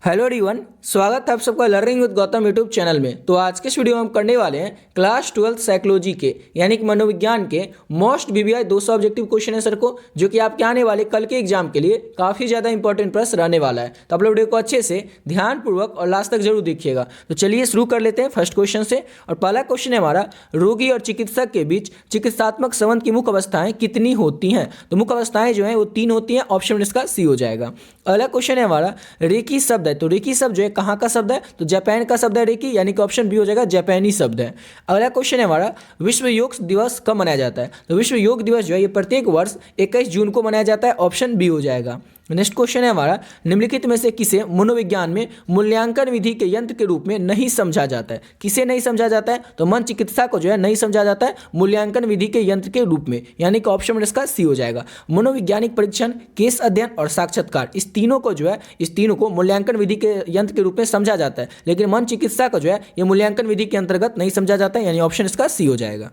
Hello everyone, स्वागत है आप सबका learning with Gautam YouTube channel में। तो आज के इस वीडियो में हम करने वाले हैं क्लास 12 साइकोलॉजी के यानी कि मनोविज्ञान के most BBI 200 objective question answer को, जो कि आपके आने वाले कल के एग्जाम के लिए काफ़ी ज़्यादा इंपॉर्टेंट प्रश्न रहने वाला है। तो आप लोग वीडियो को अच्छे से ध्यानपूर्वक और लास्ट तक जरूर देखिएगा। तो चलिए शुरू कर लेते हैं फर्स्ट क्वेश्चन से। और पहला क्वेश्चन है हमारा, रोगी और चिकित्सक के बीच चिकित्सात्मक संबंध की मुख्य अवस्थाएं कितनी होती हैं? तो मुख्य अवस्थाएं जो है वो 3 होती हैं। ऑप्शन इसका सी हो जाएगा। अगला क्वेश्चन है हमारा, रेकी शब्द है। तो रेकी शब्द जो है कहाँ का शब्द है? तो जापान का शब्द है रेकी, यानी कि ऑप्शन बी हो जाएगा, जापानी शब्द है। अगला क्वेश्चन है हमारा, विश्व योग दिवस कब मनाया जाता है? तो विश्व योग दिवस जो है ये प्रत्येक वर्ष 21 जून को मनाया जाता है। ऑप्शन बी हो जाएगा। नेक्स्ट क्वेश्चन है हमारा, निम्नलिखित में से किसे मनोविज्ञान में मूल्यांकन विधि के यंत्र के रूप में नहीं समझा जाता है? किसे नहीं समझा जाता है? तो मन चिकित्सा को जो है नहीं समझा जाता है मूल्यांकन विधि के यंत्र के रूप में, यानी कि ऑप्शन इसका सी हो जाएगा। मनोवैज्ञानिक परीक्षण, केस अध्ययन और साक्षात्कार, इस तीनों को जो है इस तीनों को मूल्यांकन विधि के यंत्र के रूप में समझा जाता है, लेकिन मन चिकित्सा को जो है ये मूल्यांकन विधि के अंतर्गत नहीं समझा जाता है, यानी ऑप्शन इसका सी हो जाएगा।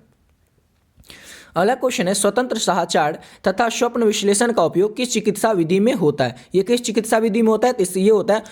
अगला क्वेश्चन है, स्वतंत्र साहचर्य तथा स्वप्न विश्लेषण का उपयोग किस चिकित्सा विधि में होता है? ये किस चिकित्सा विधि में होता है? तो ये होता है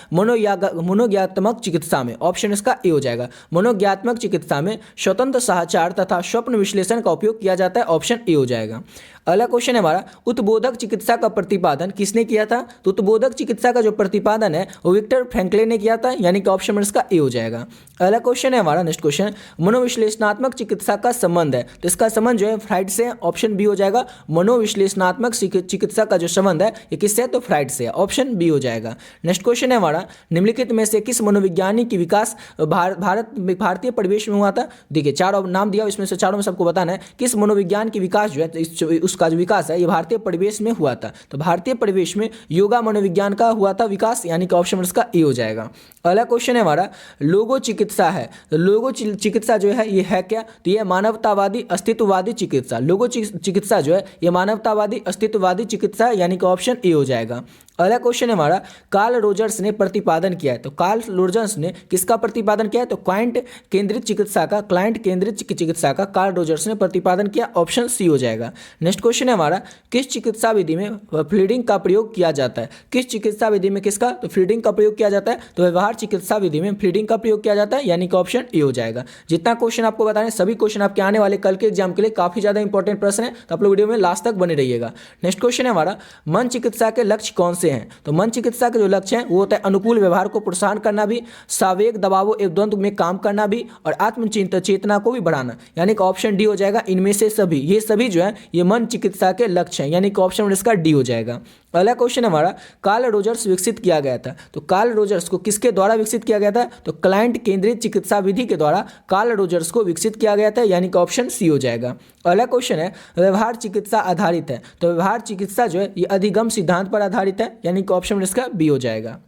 मनोज्ञात्मक चिकित्सा में। ऑप्शन इसका ए हो जाएगा। मनोज्ञात्मक चिकित्सा में स्वतंत्र साहचर्य तथा स्वप्न विश्लेषण का उपयोग किया जाता है। ऑप्शन ए हो जाएगा। अगला क्वेश्चन है हमारा, उत्बोधक चिकित्सा का प्रतिपादन किसने किया था? तो उत्बोधक चिकित्सा का जो प्रतिपादन है वो विक्टर फ्रैंकलिन ने किया था, यानी कि ऑप्शन इसका ए हो जाएगा। अगला क्वेश्चन है हमारा, नेक्स्ट क्वेश्चन, मनोविश्लेषणात्मक चिकित्सा का संबंध है, तो इसका संबंध जो है फ्राइड से। ऑप्शन बी हो जाएगा। मनोविश्लेषणात्मक चिकित्सा का जो संबंध है ये किससे? तो फ्राइड से। ऑप्शन बी हो जाएगा। नेक्स्ट क्वेश्चन है हमारा, निम्नलिखित में से किस मनोविज्ञानी की विकास भारतीय परिवेश में हुआ था? देखिए चार नाम दिया, इसमें से चारों में सबको बताना है किस मनोविज्ञान की विकास जो है उसका जो विकास है ये भारतीय परिवेश में हुआ था। तो भारतीय परिवेश में योगा मनोविज्ञान का हुआ था विकास, यानी कि ऑप्शन इसका ए हो जाएगा। अगला क्वेश्चन है हमारा, लोगो चिकित्सा है। तो लोगो चिकित्सा जो है ये है क्या? तो ये मानवतावादी अस्तित्ववादी चिकित्सा। लोगो चिकित्सा जो है ये मानवतावादी अस्तित्ववादी चिकित्सा, यानी कि ऑप्शन ए हो जाएगा। अगला क्वेश्चन है हमारा, कार्ल रोजर्स ने प्रतिपादन किया है। तो कार्ल रोजर्स ने किसका प्रतिपादन किया है? तो क्लाइंट केंद्रित चिकित्सा का कार्ल रोजर्स ने प्रतिपादन किया। ऑप्शन सी हो जाएगा। नेक्स्ट क्वेश्चन है हमारा, किस चिकित्सा विधि में फ्लूइडिंग का प्रयोग किया जाता है? किस चिकित्सा विधि में किसका? तो फ्लूइडिंग का प्रयोग किया जाता है। तो व्यवहार चिकित्सा विधि में फ्लूइडिंग का प्रयोग किया जाता है, यानी कि ऑप्शन ए हो जाएगा। जितना क्वेश्चन आपको बता रहे सभी क्वेश्चन आपके आने वाले कल के एग्जाम के लिए काफी ज्यादा इंपॉर्टेंट प्रश्न है, तो आप लोग वीडियो में लास्ट तक बने रहिएगा। नेक्स्ट क्वेश्चन है हमारा, मन चिकित्सा के लक्ष्य कौन से हैं? तो मन चिकित्सा के जो लक्ष्य हैं वो होता है अनुकूल व्यवहार को प्रोत्साहन करना भी, सावेग दबावों एवं द्वंद्व में काम करना भी, और चेतना को भी बढ़ाना, यानी कि ऑप्शन डी हो जाएगा। इनमें से सभी ये सभी जो है ये मन चिकित्सा के लक्ष्य हैं, यानी कि ऑप्शन इसका डी हो जाएगा। अगला क्वेश्चन हमारा, कार्ल रोजर्स विकसित किया गया था। तो कार्ल रोजर्स को किसके द्वारा विकसित किया गया था? तो क्लाइंट केंद्रित चिकित्सा विधि के द्वारा कार्ल रोजर्स को विकसित किया गया था, यानी कि ऑप्शन सी हो जाएगा। अगला क्वेश्चन है, व्यवहार चिकित्सा आधारित है। तो व्यवहार चिकित्सा जो है ये अधिगम सिद्धांत पर आधारित है, यानी कि ऑप्शन इसका बी हो जाएगा।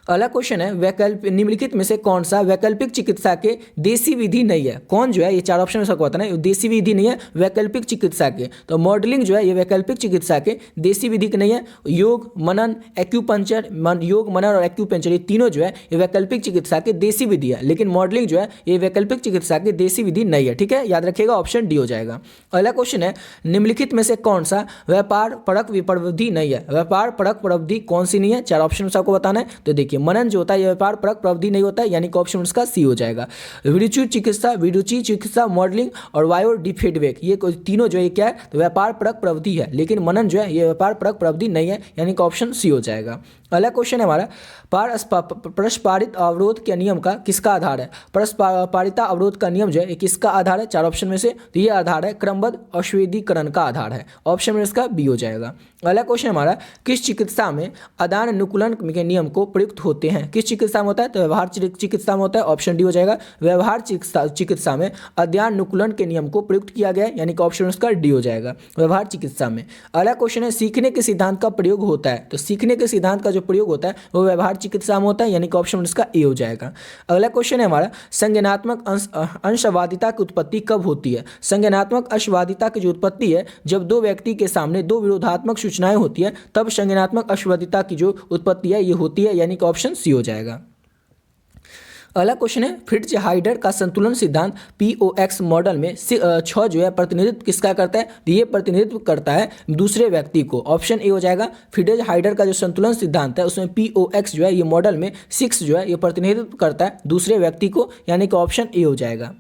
अगला क्वेश्चन है, निम्नलिखित में से कौन सा वैकल्पिक चिकित्सा के देसी विधि नहीं है? कौन जो है ये चार ऑप्शन में सबको बताना है, देसी विधि नहीं है वैकल्पिक चिकित्सा के। तो मॉडलिंग जो है ये वैकल्पिक चिकित्सा के देसी विधि के नहीं है। योग, मनन, एक्यूपंक्चर, योग, मनन और एक्यूपंक्चर ये तीनों जो है ये वैकल्पिक चिकित्सा के देसी विधि है, लेकिन मॉडलिंग जो है ये वैकल्पिक चिकित्सा के देसी विधि नहीं है। ठीक है, याद रखिएगा, ऑप्शन डी हो जाएगा। अगला क्वेश्चन है, निम्नलिखित में से कौन सा व्यापार परक प्रविधि नहीं है? व्यापार परक प्रविधि कौन सी नहीं है? चार ऑप्शन आपको बताना है। तो देखिए, मनन जो होता है यह व्यापार परक प्रविधि नहीं होता है, यानी कि ऑप्शन उसका सी हो जाएगा। विरुचि चिकित्सा, मॉडलिंग और बायो फीडबैक ये तीनों जो है क्या है? तो व्यापार परक प्रविधि है, लेकिन मनन जो है ये व्यापार परक प्रविधि नहीं है, यानी कि ऑप्शन सी हो जाएगा। अगला क्वेश्चन है हमारा, परस्पारित अवरोध के नियम का किसका आधार है? परस्पारिता अवरोध का नियम जो है किसका आधार है? चार ऑप्शन में से तो ये आधार है क्रमबद्ध अश्वेदीकरण का आधार है। ऑप्शन में इसका बी हो जाएगा। अगला क्वेश्चन हमारा, किस चिकित्सा में आदान अनुकूलन के नियम को प्रयुक्त होते हैं? किस चिकित्सा में होता है? तो व्यवहार चिकित्सा में होता है। ऑप्शन डी हो जाएगा। व्यवहार चिकित्सा में अध्ययन अनुकूलन के नियम को प्रयुक्त किया गया है, यानी कि ऑप्शन उसका डी हो जाएगा, व्यवहार चिकित्सा में। अगला क्वेश्चन है, सीखने के सिद्धांत का प्रयोग होता है। तो सीखने के सिद्धांत का जो प्रयोग होता है वो व्यवहार चिकित्सा में होता है, यानी कि ऑप्शन इसका ए हो जाएगा। अगला क्वेश्चन है हमारा, संज्ञानात्मक अंशवादिता की उत्पत्ति कब होती है? संज्ञानात्मक अंशवादिता की जो उत्पत्ति है जब दो व्यक्ति के सामने दो विरोधात्मक सूचनाएं होती है, तब संज्ञानात्मक अंशवादिता की जो उत्पत्ति है ये होती है, यानी कि ऑप्शन सी हो जाएगा। अगला क्वेश्चन है फ्रिट्ज हाइडर का संतुलन सिद्धांत POX मॉडल में 6 जो है प्रतिनिधित्व किसका करता है? तो ये प्रतिनिधित्व करता है दूसरे व्यक्ति को। ऑप्शन ए हो जाएगा। फ्रिट्ज हाइडर का जो संतुलन सिद्धांत है उसमें POX जो है ये मॉडल में 6 जो है ये प्रतिनिधित्व करता है दूसरे व्यक्ति को, यानी कि ऑप्शन ए हो जाएगा।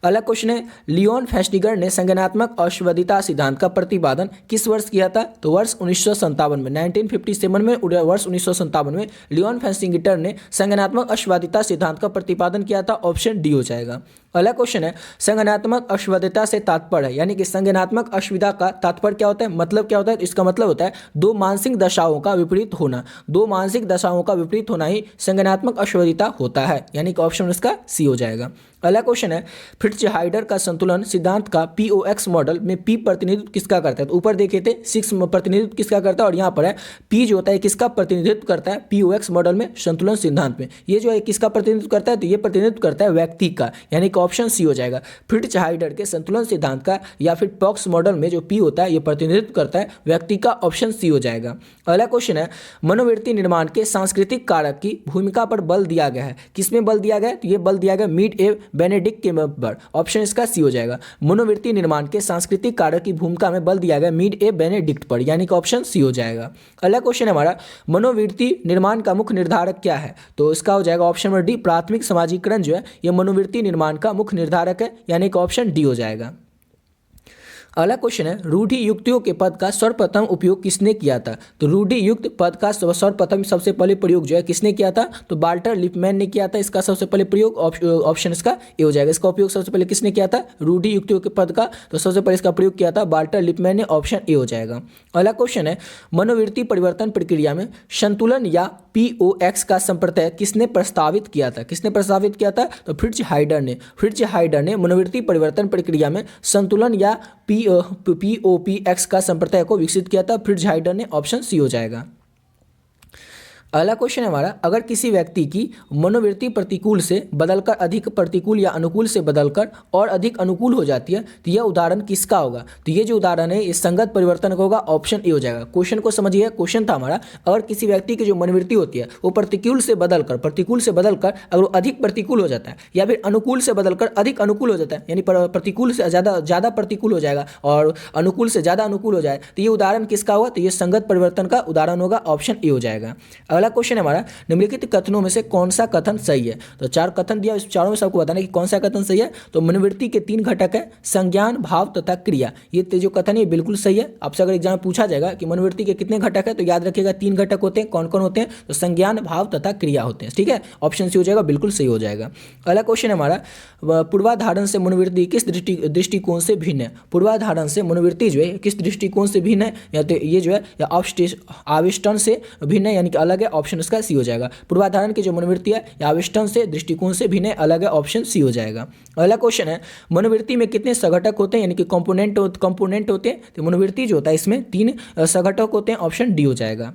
अगला क्वेश्चन है लियोन फेस्टिगर ने संज्ञानात्मक अशुद्धता सिद्धांत का प्रतिपादन किस वर्ष किया था? तो वर्ष 1957 में, 1957 में, वर्ष 1957 में लियोन फेस्टिगर ने संज्ञानात्मक अशुद्धता सिद्धांत का प्रतिपादन किया था। ऑप्शन डी हो जाएगा। अगला क्वेश्चन है संज्ञानात्मक अशुद्धता से तात्पर्य है, यानी कि संज्ञानात्मक अशुद्धता का तात्पर्य क्या होता है, मतलब क्या होता है? इसका मतलब होता है दो मानसिक दशाओं का विपरीत होना। दो मानसिक दशाओं का विपरीत होना ही संज्ञानात्मक अशुद्धता होता है, यानी कि ऑप्शन इसका सी हो जाएगा। अगला क्वेश्चन है फ्रिट्ज हाइडर का संतुलन सिद्धांत का POX मॉडल में P प्रतिनिधित्व किसका करता है? तो ऊपर देखे थे 6 प्रतिनिधित्व किसका करता है और यहाँ पर है P जो होता है किसका प्रतिनिधित्व करता है POX मॉडल में संतुलन सिद्धांत में। ये जो है किसका प्रतिनिधित्व करता है? तो ये प्रतिनिधित्व करता है व्यक्ति का, यानी कि ऑप्शन सी हो जाएगा। फ्रिट्ज हाइडर के संतुलन सिद्धांत का या फिर POX मॉडल में जो P होता है ये प्रतिनिधित्व करता है व्यक्ति का, ऑप्शन सी हो जाएगा। अगला क्वेश्चन है मनोवृत्ति निर्माण के सांस्कृतिक कारक की भूमिका पर बल दिया गया है, किसमें बल दिया गया है? तो ये बल दिया गया मीड ए बेनेडिक्ट के पर, ऑप्शन इसका सी हो जाएगा। मनोवृत्ति निर्माण के सांस्कृतिक कारक की भूमिका में बल दिया गया मीड ए बेनेडिक्ट पर, यानी कि ऑप्शन सी हो जाएगा। अगला क्वेश्चन है हमारा मनोवृत्ति निर्माण का मुख्य निर्धारक क्या है? तो इसका हो जाएगा ऑप्शन नंबर डी। प्राथमिक समाजीकरण जो है यह मनोवृत्ति निर्माण का मुख्य निर्धारक है, यानी कि ऑप्शन डी हो जाएगा। अगला क्वेश्चन है रूढ़ि युक्तियों के पद का सर्वप्रथम उपयोग किसने किया था? तो रूढ़ि युक्त पद का सर्वप्रथम सबसे पहले प्रयोग जो है किसने किया था? तो वाल्टर लिपमैन ने किया था इसका सबसे पहले प्रयोग, ऑप्शन इसका ए हो जाएगा। इसका उपयोग सबसे पहले किसने किया था? रूढ़ि युक्तियों के पद का तो सबसे पहले इसका प्रयोग किया था वाल्टर लिपमैन ने, ऑप्शन ए हो जाएगा। अगला क्वेश्चन है मनोवृत्ति परिवर्तन प्रक्रिया में संतुलन या POX का संप्रत्यय किसने प्रस्तावित किया था? किसने प्रस्तावित किया था? तो फ्रिट्ज हाइडर ने। फ्रिट्ज हाइडर ने मनोवृत्ति परिवर्तन प्रक्रिया में संतुलन या POX का संप्रत्यय को विकसित किया था फ्रिट्ज हाइडर ने, ऑप्शन सी हो जाएगा। अगला क्वेश्चन है हमारा अगर किसी व्यक्ति की मनोवृत्ति प्रतिकूल से बदलकर अधिक प्रतिकूल या अनुकूल से बदलकर और अधिक अनुकूल हो जाती है तो यह उदाहरण किसका होगा? तो ये जो उदाहरण है इस संगत परिवर्तन का होगा, ऑप्शन ए हो जाएगा। क्वेश्चन को समझिए, क्वेश्चन था हमारा अगर किसी व्यक्ति की जो मनोवृत्ति होती है वो प्रतिकूल से बदलकर अगर वो अधिक प्रतिकूल हो जाता है या फिर अनुकूल से बदलकर अधिक अनुकूल हो जाता है, यानी प्रतिकूल से ज़्यादा प्रतिकूल हो जाएगा और अनुकूल से ज़्यादा अनुकूल हो जाए तो ये उदाहरण किसका होगा? तो ये संगत परिवर्तन का उदाहरण होगा, ऑप्शन ए हो जाएगा। अगला क्वेश्चन है हमारा निम्नलिखित कथनों में से कौन सा कथन सही है? तो 4 कथन दिया, इस चारों में सबको बताना है कि कौन सा कथन सही है। तो मनोवृत्ति के 3 घटक है संज्ञान, भाव तथा क्रिया। ये जो कथन है बिल्कुल सही है। आपसे अगर एग्जाम में पूछा जाएगा कि मनोवृत्ति के कितने घटक है तो याद रखिएगा 3 घटक होते हैं। कौन कौन होते हैं? तो संज्ञान, भाव तथा क्रिया होते हैं। ठीक है, ऑप्शन सी हो जाएगा, बिल्कुल सही हो जाएगा। अगला क्वेश्चन है हमारा पूर्वाधारण से मनोवृत्ति किस दृष्टिकोण से भिन्न है? पूर्वाधारण से मनोवृत्ति जो है किस दृष्टिकोण से भिन्न है? या तो ये जो है आविष्टन से भिन्न है, यानी कि अलग है, ऑप्शन इसका सी हो जाएगा। पूर्वाधारण की जो मनोवृत्ति है या आविष्टन से दृष्टिकोण से भिन्न है, अलग है, ऑप्शन सी हो जाएगा। अगला क्वेश्चन है मनोवृत्ति में कितने सघटक होते हैं, यानी कि कंपोनेंट होते हैं? तो मनोवृत्ति जो होता है इसमें 3 सघटक होते हैं, ऑप्शन डी हो जाएगा।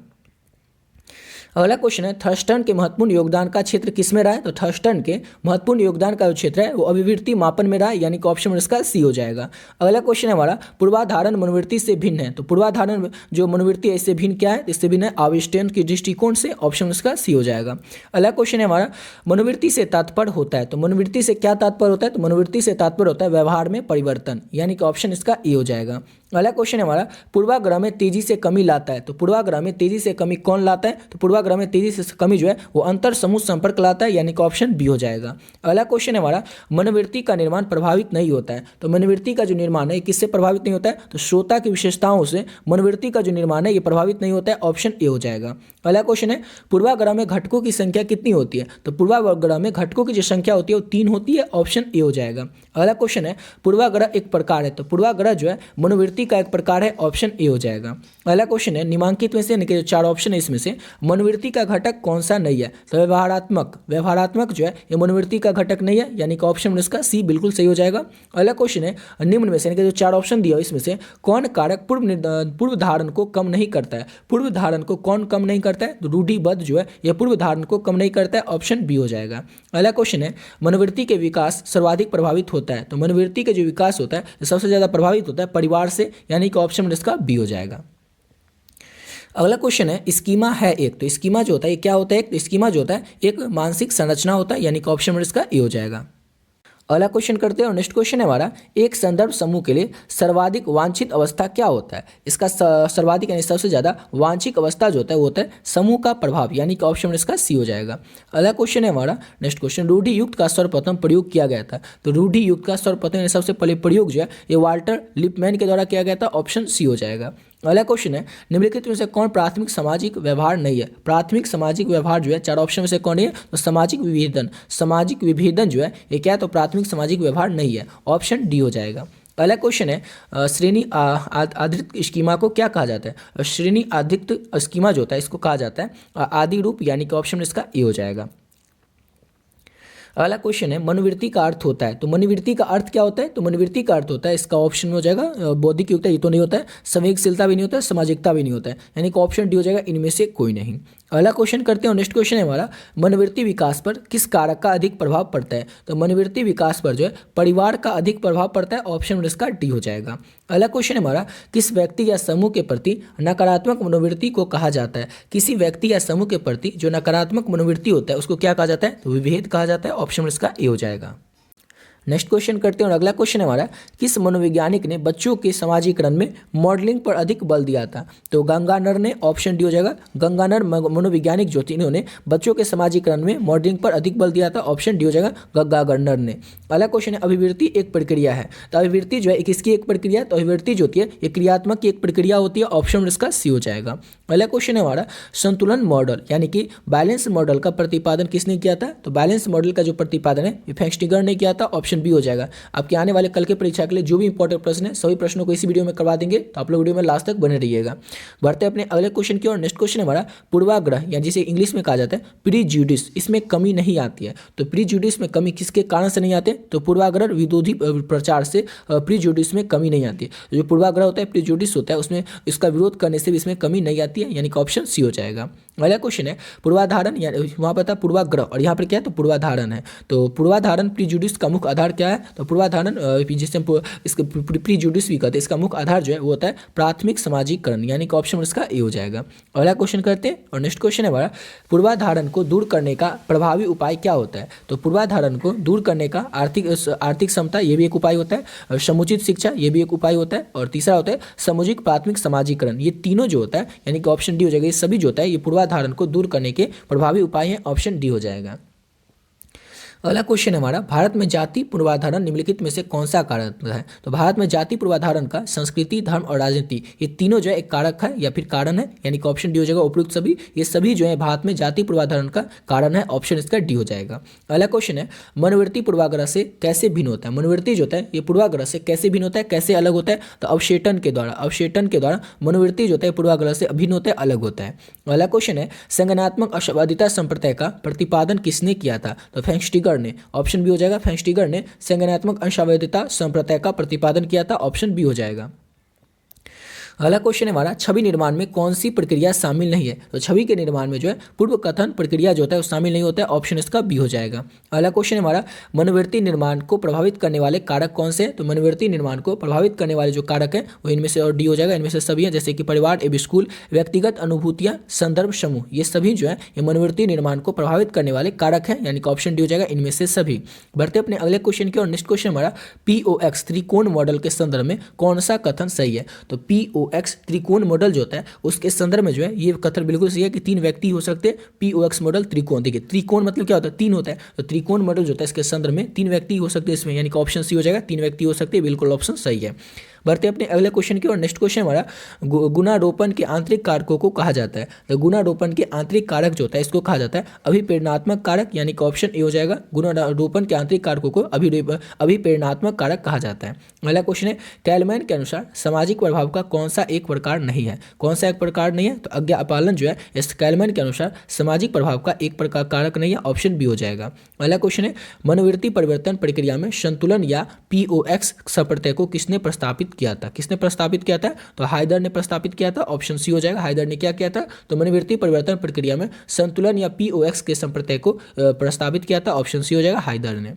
अगला क्वेश्चन है थर्स्टन के महत्वपूर्ण योगदान का क्षेत्र किसमें रहा है? तो थर्स्टन के महत्वपूर्ण योगदान का जो क्षेत्र है वो अभिवृत्ति मापन में रहा है, यानी कि ऑप्शन इसका सी हो जाएगा। अगला क्वेश्चन है हमारा पूर्वाधारण मनोवृत्ति से भिन्न है। तो पूर्वाधारण जो मनोवृत्ति है इससे भिन्न क्या है? इससे भिन्न है आविष्टन के दृष्टिकोण से, ऑप्शन इसका सी हो जाएगा। अगला क्वेश्चन है हमारा मनोवृत्ति से तात्पर्य होता है। तो मनोवृत्ति से क्या तात्पर्य होता है? तो मनोवृत्ति से तात्पर्य होता है व्यवहार में परिवर्तन, यानी कि ऑप्शन इसका ए हो जाएगा। अगला क्वेश्चन है हमारा पूर्वाग्रह में तेजी से कमी लाता है। तो पूर्वाग्रह में तेजी से कमी कौन लाता है? तो पूर्वाग्रह में तेजी से कमी जो है वो अंतर समूह संपर्क लाता है, यानी कि ऑप्शन बी हो जाएगा। अगला क्वेश्चन है हमारा मनोवृत्ति का निर्माण प्रभावित नहीं होता है। तो मनोवृत्ति का जो निर्माण है किससे प्रभावित नहीं होता है? तो श्रोता की विशेषताओं से मनोवृत्ति का जो निर्माण है ये प्रभावित नहीं होता है, ऑप्शन ए हो जाएगा। अगला क्वेश्चन है पूर्वाग्रह में घटकों की संख्या कितनी होती है? तो पूर्वाग्रह में घटकों की जो संख्या होती है वो 3 होती है, ऑप्शन ए हो जाएगा। अगला क्वेश्चन है पूर्वाग्रह एक प्रकार है। तो पूर्वाग्रह जो है मनोवृत्ति का एक प्रकार है, ऑप्शन ए हो जाएगा। अगला क्वेश्चन है निम्नलिखित में से, यानी कि 4 ऑप्शन है इसमें से मनोवृत्ति का घटक कौन सा नहीं है? तो व्यवहारात्मक जो है ये मनोवृत्ति का घटक नहीं है, यानी कि ऑप्शन इसका सी बिल्कुल सही हो जाएगा। अगला क्वेश्चन है निम्न में से, यानी कि जो 4 ऑप्शन दिया इसमें से कौन कारक पूर्व धारण को कम नहीं करता है? पूर्व धारण को कौन कम नहीं करता है? तो रूढ़िबद्ध जो है यह पूर्व धारण को कम नहीं करता है, ऑप्शन बी हो जाएगा। अगला क्वेश्चन है मनोवृत्ति के विकास सर्वाधिक प्रभावित होता है। तो मनोवृत्ति का जो विकास होता है सबसे ज्यादा प्रभावित होता है परिवार से, यानी कि ऑप्शन इसका बी हो जाएगा। अगला क्वेश्चन है स्कीमा है एक, तो स्कीमा जो होता है ये क्या होता है, तो स्कीमा जो होता है एक मानसिक संरचना होता है, यानी कि ऑप्शन नंबर इसका ए हो जाएगा। अगला क्वेश्चन करते हैं और नेक्स्ट क्वेश्चन है हमारा, एक संदर्भ समूह के लिए सर्वाधिक वांछित अवस्था क्या होता है। इसका सर्वाधिक यानी सबसे ज़्यादा वांछित अवस्था जो होता है वो होता है समूह का प्रभाव, यानी कि ऑप्शन इसका सी हो जाएगा। अगला क्वेश्चन है हमारा नेक्स्ट क्वेश्चन, रूढ़ि युक्त का सर्वप्रथम प्रयोग किया गया था। तो रूढ़ि युक्त का सर्वप्रथम यानी सबसे पहले प्रयोग जो है ये वाल्टर लिपमैन के द्वारा किया गया था, ऑप्शन सी हो जाएगा। अगला क्वेश्चन है, निम्नलिखित में से कौन प्राथमिक सामाजिक व्यवहार नहीं है। प्राथमिक सामाजिक व्यवहार जो है चार ऑप्शन में से कौन है, तो सामाजिक विभेदन। सामाजिक विभेदन जो है ये क्या है, तो प्राथमिक सामाजिक व्यवहार नहीं है, ऑप्शन डी हो जाएगा। अगला क्वेश्चन है, श्रेणी आधारित स्कीमा को क्या कहा जाता है। श्रेणी आधारित स्कीमा जो होता है इसको कहा जाता है आदि रूप, यानी कि ऑप्शन इसका ए हो जाएगा। अगला क्वेश्चन है, मनोवृत्ति का अर्थ होता है। तो मनोवृत्ति का अर्थ क्या होता है, तो मनोवृत्ति का अर्थ होता है इसका ऑप्शन में हो जाएगा बौद्धिक योग्यता, ये तो नहीं होता है, संवेगशीलता भी नहीं होता है, सामाजिकता भी नहीं होता है, यानी कि ऑप्शन डी हो जाएगा, इनमें से कोई नहीं। अगला क्वेश्चन करते हैं, नेक्स्ट क्वेश्चन है हमारा, मनोवृत्ति विकास पर किस कारक का अधिक प्रभाव पड़ता है। तो मनोवृत्ति विकास पर जो है परिवार का अधिक प्रभाव पड़ता है, ऑप्शन इसका डी हो जाएगा। अगला क्वेश्चन है हमारा, किस व्यक्ति या समूह के प्रति नकारात्मक मनोवृत्ति को कहा जाता है। किसी व्यक्ति या समूह के प्रति जो नकारात्मक मनोवृत्ति होता है उसको क्या कहा जाता है, तो विभेद कहा जाता है, ऑप्शन इसका ए हो जाएगा। नेक्स्ट क्वेश्चन करते हैं और अगला क्वेश्चन है हमारा, किस मनोवैज्ञानिक ने बच्चों के समाजीकरण में मॉडलिंग पर अधिक बल दिया था। तो गंगानर ने, ऑप्शन डी हो जाएगा। गंगानर मनोवैज्ञानिक जो थे इन्होंने बच्चों के समाजीकरण में मॉडलिंग पर अधिक बल दिया था, ऑप्शन डी हो जाएगा, गंगानर ने। अगला क्वेश्चन है, अभिवृत्ति एक प्रक्रिया है। तो अभिवृत्ति जो है किसकी एक प्रक्रिया है, तो अभिवृत्ति जो होती है ये क्रियात्मक की एक प्रक्रिया होती है, ऑप्शन इसका सी हो जाएगा। अगला क्वेश्चन है हमारा, संतुलन मॉडल यानी कि बैलेंस मॉडल का प्रतिपादन किसने किया था। तो बैलेंस मॉडल का जो प्रतिपादन है ये फैक्सटिगर ने किया था, ऑप्शन बी हो जाएगा। आपके आने वाले कल के परीक्षा के लिए जो भी इंपॉर्टेंट प्रश्न है सभी प्रश्नों को इसी वीडियो में करवा देंगे, तो आप लोग वीडियो में लास्ट तक बने रहिएगा। बढ़ते हैं अपने अगले क्वेश्चन की ओर। नेक्स्ट क्वेश्चन हमारा, पूर्वाग्रह या जिसे इंग्लिश में कहा जाता है प्रीजुडिस, इसमें कमी नहीं आती है। तो प्रीजुडिस में कमी किसके कारण से नहीं आते, तो पूर्वाग्रह विरोधी प्रचार से प्रीजुडिस में कमी नहीं आती है। जो पूर्वाग्रह होता है प्रीजुडिस होता है उसमें इसका विरोध करने से भी इसमें कमी नहीं आती है, यानी कि ऑप्शन सी हो जाएगा। अगला क्वेश्चन है, पूर्वाधारण, यानी वहाँ पर था पूर्वाग्रह और यहाँ पर क्या है, तो पूर्वाधारण है। तो पूर्वाधारण प्रीजुडिस का मुख्य आधार क्या है, तो पूर्वाधारण जिसे हम इसके प्रीजुडिस भी कहते हैं, इसका मुख्य आधार जो है वो होता है प्राथमिक सामाजिकरण, यानी कि ऑप्शन इसका ए हो जाएगा। अगला क्वेश्चन करते हैं और नेक्स्ट क्वेश्चन है हमारा, पूर्वाधारण को दूर करने का प्रभावी उपाय क्या होता है। तो पूर्वाधारण को दूर करने का आर्थिक क्षमता ये भी एक उपाय होता है, समुचित शिक्षा ये भी एक उपाय होता है, और तीसरा होता है सामूहिक प्राथमिक सामाजिकरण। ये तीनों जो होता है यानी कि ऑप्शन डी हो जाएगा। ये सभी जो होता है ये पूर्वाधारण को दूर करने के प्रभावी उपाय हैं, ऑप्शन डी हो जाएगा। अगला क्वेश्चन है हमारा, भारत में जाति पूर्वाधारण निम्नलिखित में से कौन सा कारक है। तो भारत में जाति पूर्वाधारण का संस्कृति, धर्म और राजनीति ये तीनों जो है एक कारक है या फिर कारण है, यानी कि ऑप्शन डी हो जाएगा। उपयुक्त सभी ये सभी जो है भारत में जाति पूर्वाधारण का कारण है, ऑप्शन इसका डी हो जाएगा। अगला क्वेश्चन है, मनोवृत्ति पूर्वाग्रह से कैसे भिन्न होता है। मनोवृत्ति जो होता है ये पूर्वाग्रह से कैसे भिन्न होता है, कैसे अलग होता है, तो अवशेषण के द्वारा मनोवृत्ति जो होता है पूर्वाग्रह से अभिन्न होता है, अलग होता है। अगला क्वेश्चन है, संज्ञानात्मक आशावादिता संप्रदाय का प्रतिपादन किसने किया था। तो फैक्सटिगर ने, ऑप्शन बी हो जाएगा। फैक्सटिगर ने संज्ञानात्मक अंशावैधता संप्रदाय का प्रतिपादन किया था, ऑप्शन बी हो जाएगा। अगला क्वेश्चन है हमारा, छवि निर्माण में कौन सी प्रक्रिया शामिल नहीं है। तो छवि के निर्माण में जो है पूर्व कथन प्रक्रिया जो होता है वो शामिल नहीं होता है, ऑप्शन इसका बी हो जाएगा। अगला क्वेश्चन है हमारा, मनोवृत्ति निर्माण को प्रभावित करने वाले कारक कौन से हैं। तो मनोवृत्ति निर्माण को प्रभावित करने वाले जो कारक हैं वो इनमें से, और डी हो जाएगा, इनमें से सभी हैं, जैसे कि परिवार एवं स्कूल, व्यक्तिगत अनुभूतियाँ, संदर्भ समूह, ये सभी जो है ये मनोवृत्ति निर्माण को प्रभावित करने वाले कारक हैं, यानी कि ऑप्शन डी हो जाएगा, इनमें से सभी। बढ़ते अपने अगले क्वेश्चन की और। नेक्स्ट क्वेश्चन हमारा, POX त्रिकोण मॉडल के संदर्भ में कौन सा कथन सही है। तो POX त्रिकोण मॉडल जो होता है उसके संदर्भ में जो है ये कथन बिल्कुल सही है कि 3 व्यक्ति हो सकते हैं। POX मॉडल त्रिकोण, देखिए त्रिकोण मतलब क्या होता है, 3 होता है, तो त्रिकोण मॉडल जो होता है इसके संदर्भ में 3 व्यक्ति हो सकते हैं इसमें, यानी कि ऑप्शन सी हो जाएगा, 3 व्यक्ति हो सकते हैं, बिल्कुल ऑप्शन सही है। बढ़ते अपने अगले क्वेश्चन की और। नेक्स्ट क्वेश्चन हमारा, गुणारोपण के आंतरिक कारकों को कहा जाता है। तो गुणारोपण के आंतरिक कारक जो होता है इसको कहा जाता है अभिप्रेरणात्मक कारक, यानी कि ऑप्शन ए हो जाएगा। गुणारोपण के आंतरिक कारकों को अभिप्रेरणात्मक कारक कहा जाता है। अगला क्वेश्चन है, कैलमैन के अनुसार सामाजिक प्रभाव का कौन सा एक प्रकार नहीं है। कौन सा एक प्रकार नहीं है, तो आज्ञा पालन जो है इस कैलमैन के अनुसार सामाजिक प्रभाव का एक प्रकार कारक नहीं है, ऑप्शन बी हो जाएगा। अगला क्वेश्चन है, मनोवृत्ति परिवर्तन प्रक्रिया में संतुलन या POX संप्रत्यय को किसने प्रस्तावित किया था। किसने प्रस्तावित किया था, तो हाइदर ने प्रस्तावित किया था, ऑप्शन सी हो जाएगा। हाइदर ने क्या किया था, तो मनोवृत्ति परिवर्तन प्रक्रिया में संतुलन या POX के संप्रत्यय को प्रस्तावित किया था, ऑप्शन सी हो जाएगा, हाइदर ने।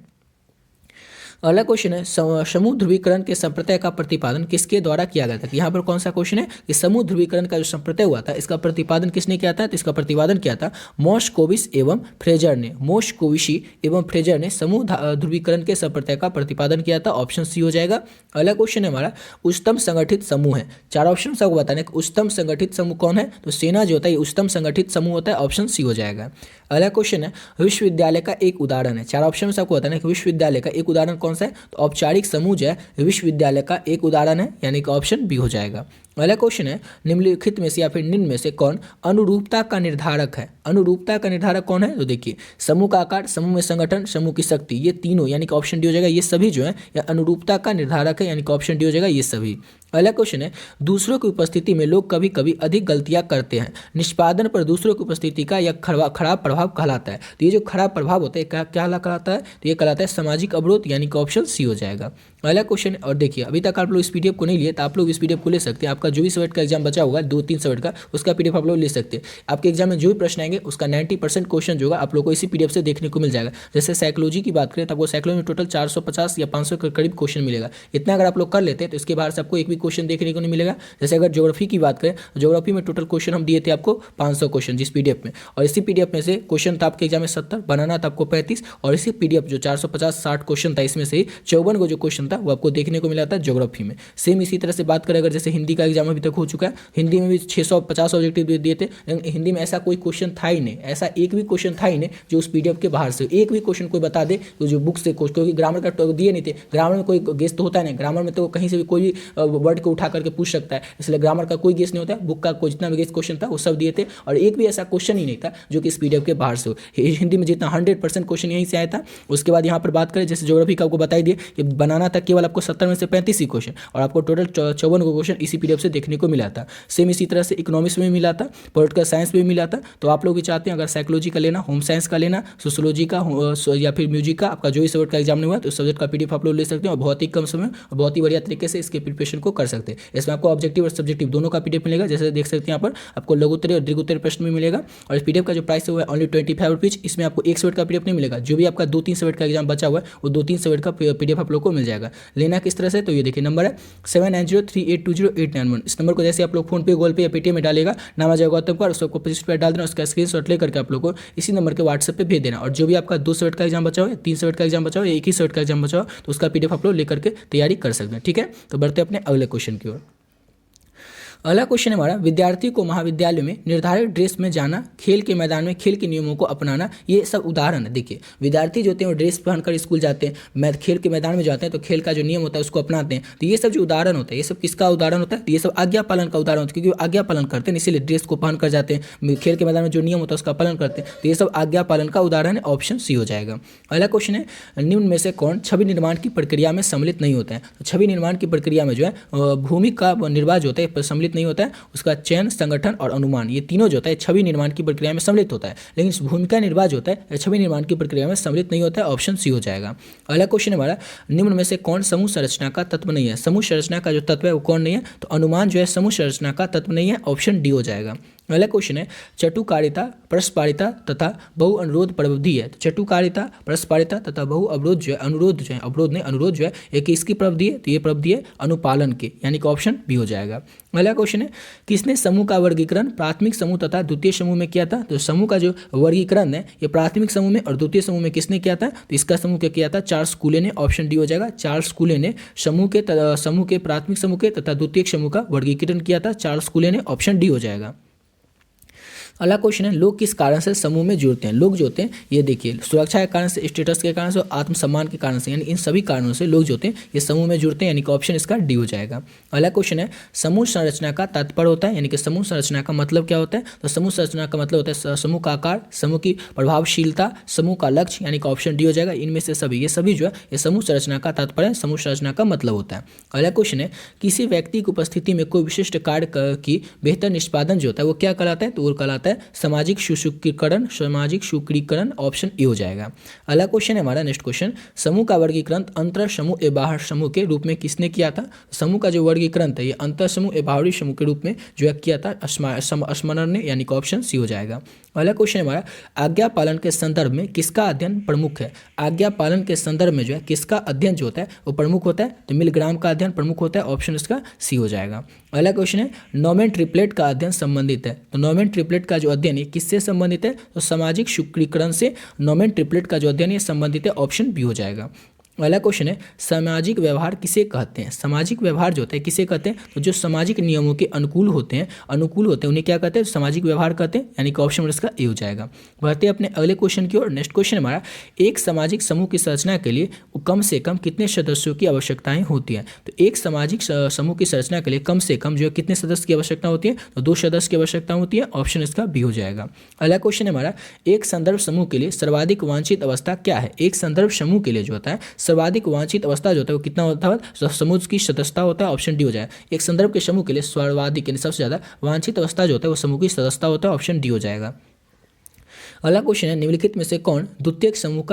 अगला क्वेश्चन है समूह ध्रुवीकरण के संप्रत्यय का प्रतिपादन किसके द्वारा किया गया था। यहाँ पर कौन सा क्वेश्चन है कि समूह ध्रुवीकरण का जो संप्रत्यय हुआ था इसका प्रतिपादन किसने किया था, तो इसका प्रतिपादन किया था मॉस्कोविस एवं फ्रेजर ने। मॉस्कोविसी एवं फ्रेजर ने समूह ध्रुवीकरण के संप्रत्यय का प्रतिपादन किया था, ऑप्शन सी हो जाएगा। अगला क्वेश्चन है हमारा उच्चतम संगठित समूह है, चार ऑप्शन सबको बताने उच्चतम संगठित समूह कौन है, तो सेना जो होता है ये उच्चतम संगठित समूह होता है, ऑप्शन सी हो जाएगा। अगला क्वेश्चन है विश्वविद्यालय का एक उदाहरण है, चार ऑप्शन में सबको बताना है कि विश्वविद्यालय का एक उदाहरण कौन सा है, तो औपचारिक समूह जो है विश्वविद्यालय का एक उदाहरण है, यानी कि ऑप्शन बी हो जाएगा। अगला क्वेश्चन है निम्नलिखित में से या फिर निम्न में से कौन अनुरूपता का निर्धारक है। अनुरूपता का निर्धारक कौन है, तो देखिए समूह का आकार, समूह में संगठन, समूह की शक्ति, ये तीनों यानी कि ऑप्शन डी हो जाएगा। ये सभी जो है या अनुरूपता का निर्धारक है, यानी कि ऑप्शन डी हो जाएगा ये सभी। अगला क्वेश्चन है दूसरों की उपस्थिति में लोग कभी कभी अधिक गलतियां करते हैं, निष्पादन पर दूसरों की उपस्थिति का यह खराब प्रभाव कहलाता है। तो ये जो खराब प्रभाव होता है क्या कहलाता है, तो ये कहलाता है सामाजिक अवरोध, यानी कि ऑप्शन सी हो जाएगा। अगला क्वेश्चन, और देखिए अभी तक आप लोग इस पीडीएफ को नहीं लिए तो आप लोग इस पीडीएफ को ले सकते हैं। आपका जो भी सब्जेक्ट का एग्जाम बचा होगा 2-3 सब्जेक्ट का, उसका पीडीएफ आप लोग ले सकते हैं। आपके एग्जाम में जो भी प्रश्न आएंगे उसका 90% क्वेश्चन जो होगा आप लोग को इसी पीडीएफ से देखने को मिल जाएगा। जैसे साइकोलॉजी की बात करें तो आपको साइकोलॉजी में टोटल 450 या 500 के करीब क्वेश्चन मिलेगा। इतना अगर आप लोग कर लेते हैं तो इसके बाहर से आपको एक भी क्वेश्चन देखने को नहीं मिलेगा। जैसे अगर ज्योग्राफी की बात करें, ज्योग्राफी में टोटल क्वेश्चन हम दिए थे आपको 500 क्वेश्चन जिस पीडीएफ में, और इसी पीडीएफ में से क्वेश्चन था आपके एग्जाम में 70, बनाना था आपको 35, और इसी पीडीएफ जो 450-60 क्वेश्चन था इसमें से 54 को जो क्वेश्चन था वो आपको देखने को मिला था ज्योग्राफी में। सेम इसी तरह से बात करें अगर जैसे हिंदी का एग्जाम अभी तक हो चुका है, हिंदी में भी 650 ऑब्जेक्टिव दिए थे, लेकिन हिंदी में ऐसा कोई क्वेश्चन था ही नहीं, ऐसा एक भी क्वेश्चन था ही नहीं जो उस पीडीएफ के बाहर से एक भी क्वेश्चन कोई बता दे तो जो बुक से, क्योंकि ग्रामर का दिए नहीं थे। ग्रामर में कोई गेस तो होता नहीं, ग्रामर में तो कहीं से भी कोई भी वर्ड को उठा करके पूछ सकता है, इसलिए ग्रामर का कोई गेस नहीं होता है। बुक का जितना भी गेस क्वेश्चन था वो सब दिए थे, और एक भी ऐसा क्वेश्चन ही नहीं था जो कि इस पीडीएफ के बाहर से हो। हिंदी में जितना 100% क्वेश्चन यहीं से आया था। उसके बाद यहाँ पर बात करें जैसे ज्योग्राफी का आपको बताई दिए कि बनाना था केवल आपको 70 में से 35 ही क्वेश्चन, और आपको टोटल 54 को क्वेश्चन इसी पीडीएफ से देखने को मिला था। सेम इसी तरह से इकोनॉमिक्स में मिला था, पॉलिटिकल साइंस में भी मिला था। तो आप लोग भी चाहते हैं अगर साइकोलॉजी का लेना, होम साइंस का लेना, सोशियोलॉजी का या फिर म्यूजिक का, आपका जो भी सब्जेक्ट का एग्जाम नहीं हुआ तो सब्जेक्ट का पीडीएफ आप लोग ले सकते हैं, और बहुत ही कम समय और बहुत ही बढ़िया तरीके से इसके प्रिपरेशन को कर सकते हैं। इसमें आपको ऑब्जेक्टिव और सब्जेक्टिव दोनों का पीडीएफ मिलेगा। जैसे देख सकते हैं यहाँ पर आपको लघुत्तरीय और दीर्घोत्तरीय प्रश्न भी मिलेगा, और इस पीडीएफ का जो प्राइस है वो है ओनली 25 रुपीज। इसमें आपको एक सब्जेक्ट का पीडीएफ नहीं मिलेगा, जो भी आपका 2-3 सब्जेक्ट का एग्जाम बचा हुआ है वो 2-3 सब्जेक्ट का पीडीएफ आप लोग को मिल जाएगा। लेना किस तरह से, तो ये देखिए नंबर है 7903820891। इस नंबर को जैसे आप लोग फोन पे, गूगल पे या पेटीएम में डालेगा, नाम आ जाएगा गौतम कुमार, उसको 25 रुपये डाल देना, उसका स्क्रीनशॉट लेकर के आप लोग को इसी नंबर के व्हाट्सएप पे भेज देना। और जो भी आपका 2 सब्जेक्ट का एग्जाम बचा हो, 3 सब्जेक्ट का एग्जाम बचा हो, या एक ही सब्जेक्ट का एग्जाम बचा हो, तो उसका पीडीएफ आप लोग लेकर के तैयारी कर सकते हैं। ठीक है, तो बढ़ते अपने अगले क्वेश्चन की ओर। अगला क्वेश्चन है हमारा विद्यार्थी को महाविद्यालय में निर्धारित ड्रेस में जाना, खेल के मैदान में खेल के नियमों को अपनाना, ये सब उदाहरण है। देखिए विद्यार्थी जो होते हैं वो ड्रेस पहनकर स्कूल जाते हैं, खेल के मैदान में जाते हैं तो खेल का जो नियम होता है उसको अपनाते हैं। तो ये सब जो उदाहरण होता है ये सब किसका उदाहरण होता है, तो ये सब आज्ञा पालन का उदाहरण होता है, क्योंकि आज्ञा पालन करते हैं इसीलिए ड्रेस को पहन कर जाते हैं, खेल के मैदान में जो नियम होता है उसका पालन करते हैं। तो ये सब आज्ञा पालन का उदाहरण है, ऑप्शन सी हो जाएगा। अगला क्वेश्चन है निम्न में से कौन छवि निर्माण की प्रक्रिया में सम्मिलित नहीं होता है। तो छवि निर्माण की प्रक्रिया में जो है भूमि का निर्वाह जो होता है सम्मिलित नहीं होता है, उसका चयन, संगठन और अनुमान, ये तीनों जो होता है छवि निर्माण की प्रक्रिया में सम्मिलित होता है, लेकिन भूमिका निर्वाह जो होता है छवि निर्माण की प्रक्रिया में सम्मिलित नहीं होता है, ऑप्शन सी हो जाएगा। अगला क्वेश्चन हमारा निम्न में से कौन समूह संरचना का तत्व नहीं है। समूह संरचना का जो तत्व है वो कौन नहीं है, तो अनुमान जो है समूह संरचना का तत्व नहीं है, ऑप्शन डी हो जाएगा। अगला क्वेश्चन है चटुकारिता, परस्परिता तथा बहु अनुरोध प्रविधि है। तो चटुकारिता, परस्परिता तथा बहु अवरोध जो है, अनुरोध जो है, अवरोध नहीं अनुरोध जो है, एक इसकी प्रविधि है, तो ये प्रविधि है अनुपालन के, यानी कि ऑप्शन बी हो जाएगा। अगला क्वेश्चन है किसने समूह का वर्गीकरण प्राथमिक समूह तथा द्वितीय समूह में किया था। तो समूह का जो वर्गीकरण है ये प्राथमिक समूह में और द्वितीय समूह में किसने किया था, तो इसका समूह क्या किया था, चार्ल्स कूले ने, ऑप्शन डी हो जाएगा। चार्ल्स कूले ने समूह के प्राथमिक समूह के तथा द्वितीय समूह का वर्गीकरण किया था, चार्ल्स कूले ने, ऑप्शन डी हो जाएगा। अगला क्वेश्चन है लोग किस कारण से समूह में जुड़ते हैं। लोग जो होते हैं ये देखिए सुरक्षा के कारण से, स्टेटस के कारण से, आत्मसम्मान के कारण से, यानी इन सभी कारणों से लोग जो होते हैं ये समूह में जुड़ते हैं, यानी कि ऑप्शन इसका डी हो जाएगा। अगला क्वेश्चन है समूह संरचना का तात्पर्य होता है, यानी कि समूह संरचना का मतलब क्या होता है। तो समूह संरचना का मतलब होता है समूह का आकार, समूह की प्रभावशीलता, समूह का लक्ष्य, यानी कि ऑप्शन डी हो जाएगा। इनमें से सभी ये सभी जो है ये समूह संरचना का तात्पर्य, समूह संरचना का मतलब होता है। अगला क्वेश्चन है किसी व्यक्ति की उपस्थिति में कोई विशिष्ट कार्य की बेहतर निष्पादन जो होता है वो क्या कहलाता है, तो वो कहलाता है होता है सामाजिक सुसूत्रीकरण, सामाजिक सुसूत्रीकरण, ऑप्शन ए हो जाएगा। अगला क्वेश्चन है हमारा नेक्स्ट क्वेश्चन, समूह का वर्गीकरण अंतर समूह ए बाहर समूह के रूप में किसने किया था? समूह का जो वर्गीकरण था ये अंतर समूह ए बाहरी समूह के रूप में जो है किया था स्मरण ने, यानी कि ऑप्शन सी हो जाएगा। अगला क्वेश्चन हमारा, आज्ञा पालन के संदर्भ में किसका अध्ययन प्रमुख है? आज्ञा पालन के संदर्भ में जो है किसका अध्ययन जो होता है वो प्रमुख होता है? तो मिलग्राम का अध्ययन प्रमुख होता है, ऑप्शन इसका सी हो जाएगा। अगला क्वेश्चन है, नॉर्मन ट्रिपलेट का अध्ययन संबंधित है। तो नॉर्मन ट्रिपलेट का जो अध्ययन है किससे संबंधित है? तो सामाजिक सुसूत्रीकरण से नॉर्मन ट्रिपलेट का जो अध्ययन है संबंधित है, ऑप्शन बी हो जाएगा। अगला क्वेश्चन है, सामाजिक व्यवहार किसे कहते हैं? सामाजिक व्यवहार जो होता है किसे कहते हैं? तो जो सामाजिक नियमों के अनुकूल होते हैं उन्हें क्या कहते हैं? सामाजिक व्यवहार कहते हैं, यानी कि ऑप्शन इसका ए हो जाएगा। बढ़ते हैं अपने अगले क्वेश्चन की ओर। नेक्स्ट क्वेश्चन हमारा, एक सामाजिक समूह की संरचना के लिए कम से कम कितने सदस्यों की आवश्यकताएं होती हैं? तो एक सामाजिक समूह की संरचना के लिए कम से कम जो है कितने सदस्य की आवश्यकता होती है? तो 2 सदस्य की आवश्यकता होती है, ऑप्शन इसका बी हो जाएगा। अगला क्वेश्चन है हमारा, एक संदर्भ समूह के लिए सर्वाधिक वांछित अवस्था क्या है? एक संदर्भ समूह के लिए जो होता है सर्वाधिक वांछित अवस्था जो होता है वो कितना होता है? समूह की सदस्यता होता है, ऑप्शन डी हो जाएगा। एक संदर्भ के समूह के लिए सर्वाधिक यानी सबसे ज्यादा वांछित अवस्था जो होता है वो समूह की सदस्यता होता है, ऑप्शन डी हो जाएगा। अगला क्वेश्चन है, निम्नलिखित में से कौन द्वितीयक समूह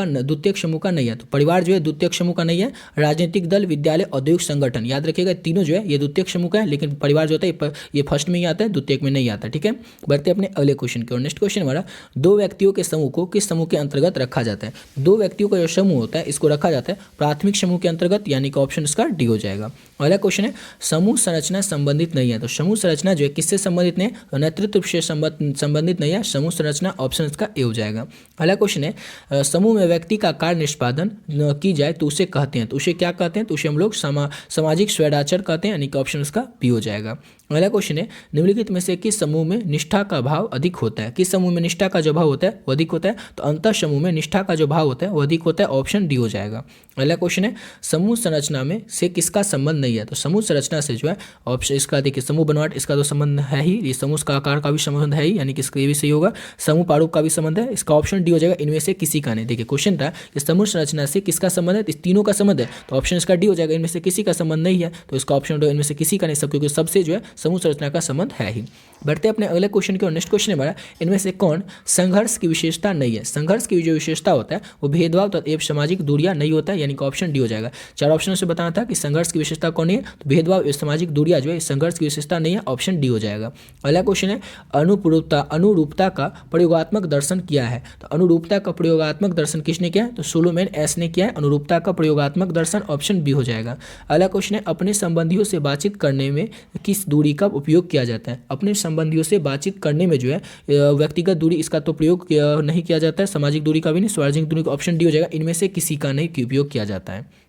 का नहीं है? तो परिवार जो है द्वितीयक समूह का नहीं है, राजनीतिक दल, विद्यालय, औद्योगिक संगठन, याद रखिएगा तीनों जो है ये द्वितीयक समूह का है, लेकिन परिवार जो होता है ये फर्स्ट में ही आता है, द्वितीयक में नहीं आता। ठीक है, बढ़ते अपने अगले क्वेश्चन की ओर। नेक्स्ट क्वेश्चन हमारा, 2 व्यक्तियों के समूह को किस समूह के अंतर्गत रखा जाता है? 2 व्यक्तियों का जो समूह होता है इसको रखा जाता है प्राथमिक समूह के अंतर्गत, यानी कि ऑप्शन इसका डी हो जाएगा। अगला क्वेश्चन है, समूह संरचना संबंधित नहीं है। तो समूह संरचना जो है किससे संबंधित नहीं है? तो नेतृत्व से संबंधित नहीं है, समूह संरचना ऑप्शन इसका ए हो जाएगा। अगला क्वेश्चन है, समूह में व्यक्ति का कार्य निष्पादन की जाए तो उसे कहते हैं? तो उसे क्या कहते हैं? तो उसे हम लोग सामाजिक स्वैराचार कहते हैं, यानी कि ऑप्शन उसका बी हो जाएगा। अगला क्वेश्चन है, निम्नलिखित में से किस समूह में निष्ठा का भाव अधिक होता है? किस समूह में निष्ठा का जो भाव होता है वो अधिक होता है? तो अंतर समूह में निष्ठा का जो भाव होता है वो अधिक होता है, ऑप्शन डी हो जाएगा। अगला क्वेश्चन है, समूह संरचना में से किसका संबंध नहीं है? तो समूह संरचना से जो है ऑप्शन इसका देखिए समूह बनावट इसका तो संबंध है ही, ये समूह का आकार का भी संबंध है ही, यानी कि इसका ये भी सही होगा। समूह प्रारूप का भी संबंध है, इसका ऑप्शन डी हो जाएगा, इनमें से किसी का नहीं। देखिए क्वेश्चन था कि समूह संरचना से किसका संबंध है? इस तीनों का संबंध है, तो ऑप्शन इसका डी हो जाएगा, इनमें से किसी का संबंध नहीं है, तो इसका ऑप्शन इनमें से किसी का नहीं, सब क्योंकि सबसे जो है समूह संरचना का संबंध है ही। बढ़ते अपने अगले क्वेश्चन की ओर। नेक्स्ट क्वेश्चन हमारा, इनमें से कौन संघर्ष की विशेषता नहीं है? संघर्ष की जो विशेषता होता है वो भेदभाव तथा सामाजिक दूरियां नहीं होता है, यानी कि ऑप्शन डी हो जाएगा। 4 ऑप्शन से बताना था कि संघर्ष की विशेषता कौन है, तो भेदभाव सामाजिक दूरियां जो है संघर्ष की विशेषता नहीं है, ऑप्शन डी हो जाएगा। अगला क्वेश्चन है, अनुरूपता का प्रयोगात्मक दर्शन किया है? तो अनुरूपता का प्रयोगात्मक दर्शन किसने किया है? तो सोलोमन एस ने किया है अनुरूपता का प्रयोगात्मक दर्शन, ऑप्शन बी हो जाएगा। अगला क्वेश्चन है, अपने संबंधियों से बातचीत करने में किस दूरी का उपयोग किया जाता है? अपने संबंधियों से बातचीत करने में जो है व्यक्तिगत दूरी इसका तो प्रयोग नहीं किया जाता है, सामाजिक दूरी का भी नहीं, सार्वजनिक दूरी का, ऑप्शन डी हो जाएगा, इनमें से किसी का नहीं उपयोग किया जाता है।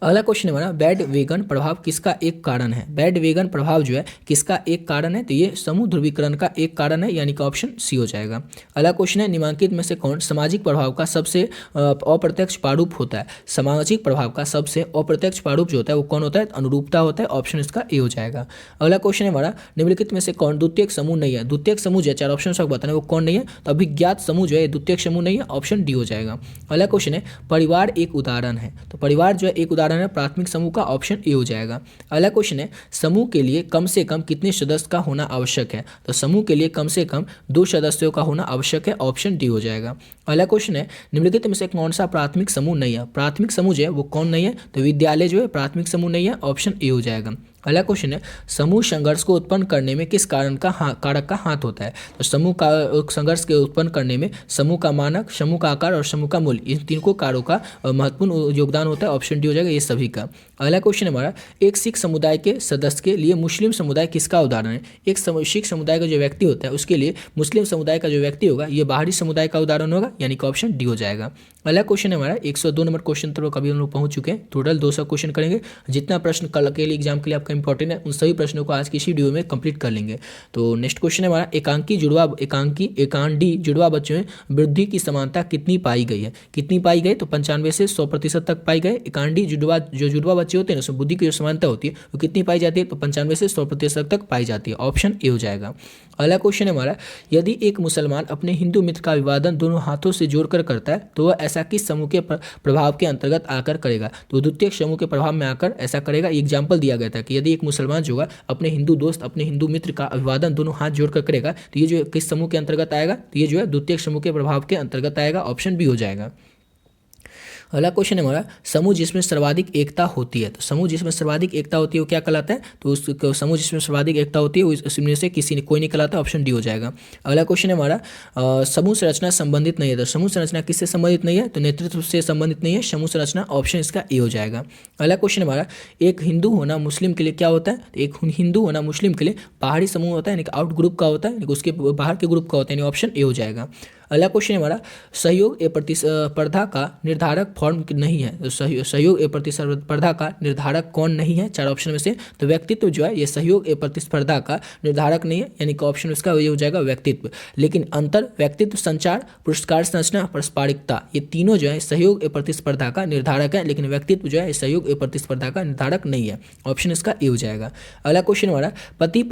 अगला क्वेश्चन हमारा, बैड वेगन प्रभाव किसका एक कारण है? बैड वेगन प्रभाव जो है किसका एक कारण है? तो ये समूह ध्रुवीकरण का एक कारण है, यानी कि ऑप्शन सी हो जाएगा। अगला क्वेश्चन है, निम्नलिखित में से कौन सामाजिक प्रभाव का सबसे अप्रत्यक्ष प्रारूप होता है? सामाजिक प्रभाव का सबसे अप्रत्यक्ष प्रारूप जो होता है वो कौन होता है? अनुरूपता होता है, ऑप्शन इसका ए हो जाएगा। अगला क्वेश्चन है हमारा, निम्नलिखित में से कौन द्वितीयक समूह नहीं है? द्वितीयक समूह जो 4 ऑप्शन से बताना है वो कौन नहीं है? तो अभिज्ञात समूह जो है द्वितीयक समूह नहीं है, ऑप्शन डी हो जाएगा। अगला क्वेश्चन है, परिवार एक उदाहरण है? तो परिवार जो है एक उदाहरण है प्राथमिक समूह का, ऑप्शन ए हो जाएगा। अगला क्वेश्चन है, समूह के लिए कम से कम कितने सदस्य का होना आवश्यक है? तो समूह के लिए कम से कम 2 सदस्यों का होना आवश्यक है, ऑप्शन डी हो जाएगा। अगला क्वेश्चन है, निम्नलिखित में से कौन सा प्राथमिक समूह नहीं है? प्राथमिक समूह जो है वो कौन नहीं है? तो विद्यालय जो है प्राथमिक समूह नहीं है, ऑप्शन ए हो जाएगा। अगला क्वेश्चन है, समूह संघर्ष को उत्पन्न करने में किस कारक का हाथ होता है? तो समूह का संघर्ष के उत्पन्न करने में समूह का मानक, समूह का आकार और समूह का मूल्य, इन तीनों कारों का महत्वपूर्ण योगदान होता है, ऑप्शन डी हो जाएगा, ये सभी का। अगला क्वेश्चन हमारा, एक सिख समुदाय के सदस्य के लिए मुस्लिम समुदाय किसका उदाहरण है? एक सिख समुदाय का जो व्यक्ति होता है उसके लिए मुस्लिम समुदाय का जो व्यक्ति होगा ये बाहरी समुदाय का उदाहरण होगा, यानी कि ऑप्शन डी हो जाएगा। अगला क्वेश्चन है हमारा 102 नंबर क्वेश्चन तक कभी हम लोग पहुंच चुके हैं, टोटल 200 क्वेश्चन करेंगे। जितना प्रश्न कल के लिए एग्जाम के लिए आपका इंपॉर्टेंट है उन सभी प्रश्नों को आज की इसी वीडियो में कंप्लीट कर लेंगे। तो नेक्स्ट क्वेश्चन है हमारा, एकांडी जुड़वा बच्चों में वृद्धि की समानता कितनी पाई गई है? कितनी पाई गई? तो 95 से 100% तक पाई गए। एकांडी जुड़वा बच्चे होते हैं उसमें बुद्धि की जो समानता होती है वो कितनी पाई जाती है? तो 95 से 100% तक पाई जाती है, ऑप्शन ए हो जाएगा। अगला क्वेश्चन है हमारा, यदि एक मुसलमान अपने हिंदू मित्र का अभिवादन दोनों हाथों से जोड़कर करता है तो वह ऐसा किस समूह के प्रभाव के अंतर्गत आकर करेगा? तो द्वितीयक समूह के प्रभाव में आकर ऐसा करेगा। एग्जाम्पल दिया गया था कि यदि एक मुसलमान जो होगा अपने हिंदू दोस्त, अपने हिंदू मित्र का अभिवादन दोनों हाथ जोड़कर करेगा तो ये जो है किस समूह के अंतर्गत आएगा, तो ये जो है द्वितीयक समूह के प्रभाव के अंतर्गत आएगा। ऑप्शन बी हो जाएगा। अगला क्वेश्चन है हमारा, समूह जिसमें सर्वाधिक एकता होती है। तो समूह जिसमें सर्वाधिक एकता होती है वो क्या कहलाता है, तो उस समूह जिसमें सर्वाधिक एकता होती है उसमें से किसी ने कोई नहीं कहलाता। ऑप्शन डी हो जाएगा। अगला क्वेश्चन है हमारा, समूह संरचना संबंधित नहीं है। तो समूह संरचना किससे संबंधित नहीं है, तो नेतृत्व से संबंधित नहीं है समूह संरचना। ऑप्शन इसका ए हो जाएगा। अगला क्वेश्चन है हमारा, एक हिंदू होना मुस्लिम के लिए क्या होता है, तो एक हिंदू होना मुस्लिम के लिए बाहरी समूह होता है, यानी आउट ग्रुप का होता है, यानी उसके बाहर के ग्रुप का होता है, यानी ऑप्शन ए हो जाएगा। अगला क्वेश्चन हमारा, सहयोग ए प्रतिस्पर्धा का निर्धारक फॉर्म नहीं है। तो सहयोग ए प्रतिस्पर्धा का निर्धारक कौन नहीं है, चार ऑप्शन में से, तो व्यक्तित्व जो है ये सहयोग ए प्रतिस्पर्धा का निर्धारक नहीं है, यानी कि ऑप्शन इसका ये हो जाएगा व्यक्तित्व। लेकिन अंतर, व्यक्तित्व, संचार, पुरस्कार संरचना, पारस्परिकता, ये तीनों जो है सहयोग ए प्रतिस्पर्धा का निर्धारक है, लेकिन व्यक्तित्व जो है सहयोग ए प्रतिस्पर्धा का निर्धारक नहीं है। ऑप्शन इसका ए हो जाएगा। अगला क्वेश्चन हमारा, पति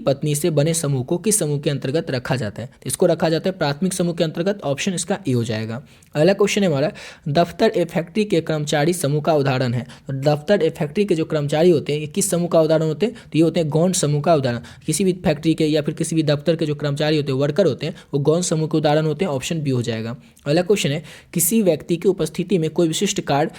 पत्नी से बने समूह को किस समूह के अंतर्गत रखा जाता है, इसको रखा जाता है प्राथमिक समूह के अंतर्गत। ऑप्शन इसका ए हो जाएगा। अगला क्वेश्चन है हमारा, दफ्तर ए फैक्ट्री के कर्मचारी समूह का उदाहरण है। तो दफ्तर ए फैक्ट्री के जो कर्मचारी होते हैं ये किस समूह का उदाहरण होते हैं, तो ये होते हैं गौण समूह का उदाहरण। किसी भी फैक्ट्री के या फिर किसी भी दफ्तर के जो कर्मचारी होते हैं, वर्कर होते हैं, वो गौण समूह के उदाहरण होते हैं। ऑप्शन बी हो जाएगा। अगला क्वेश्चन है, किसी व्यक्ति की उपस्थिति में कोई विशिष्ट कार्य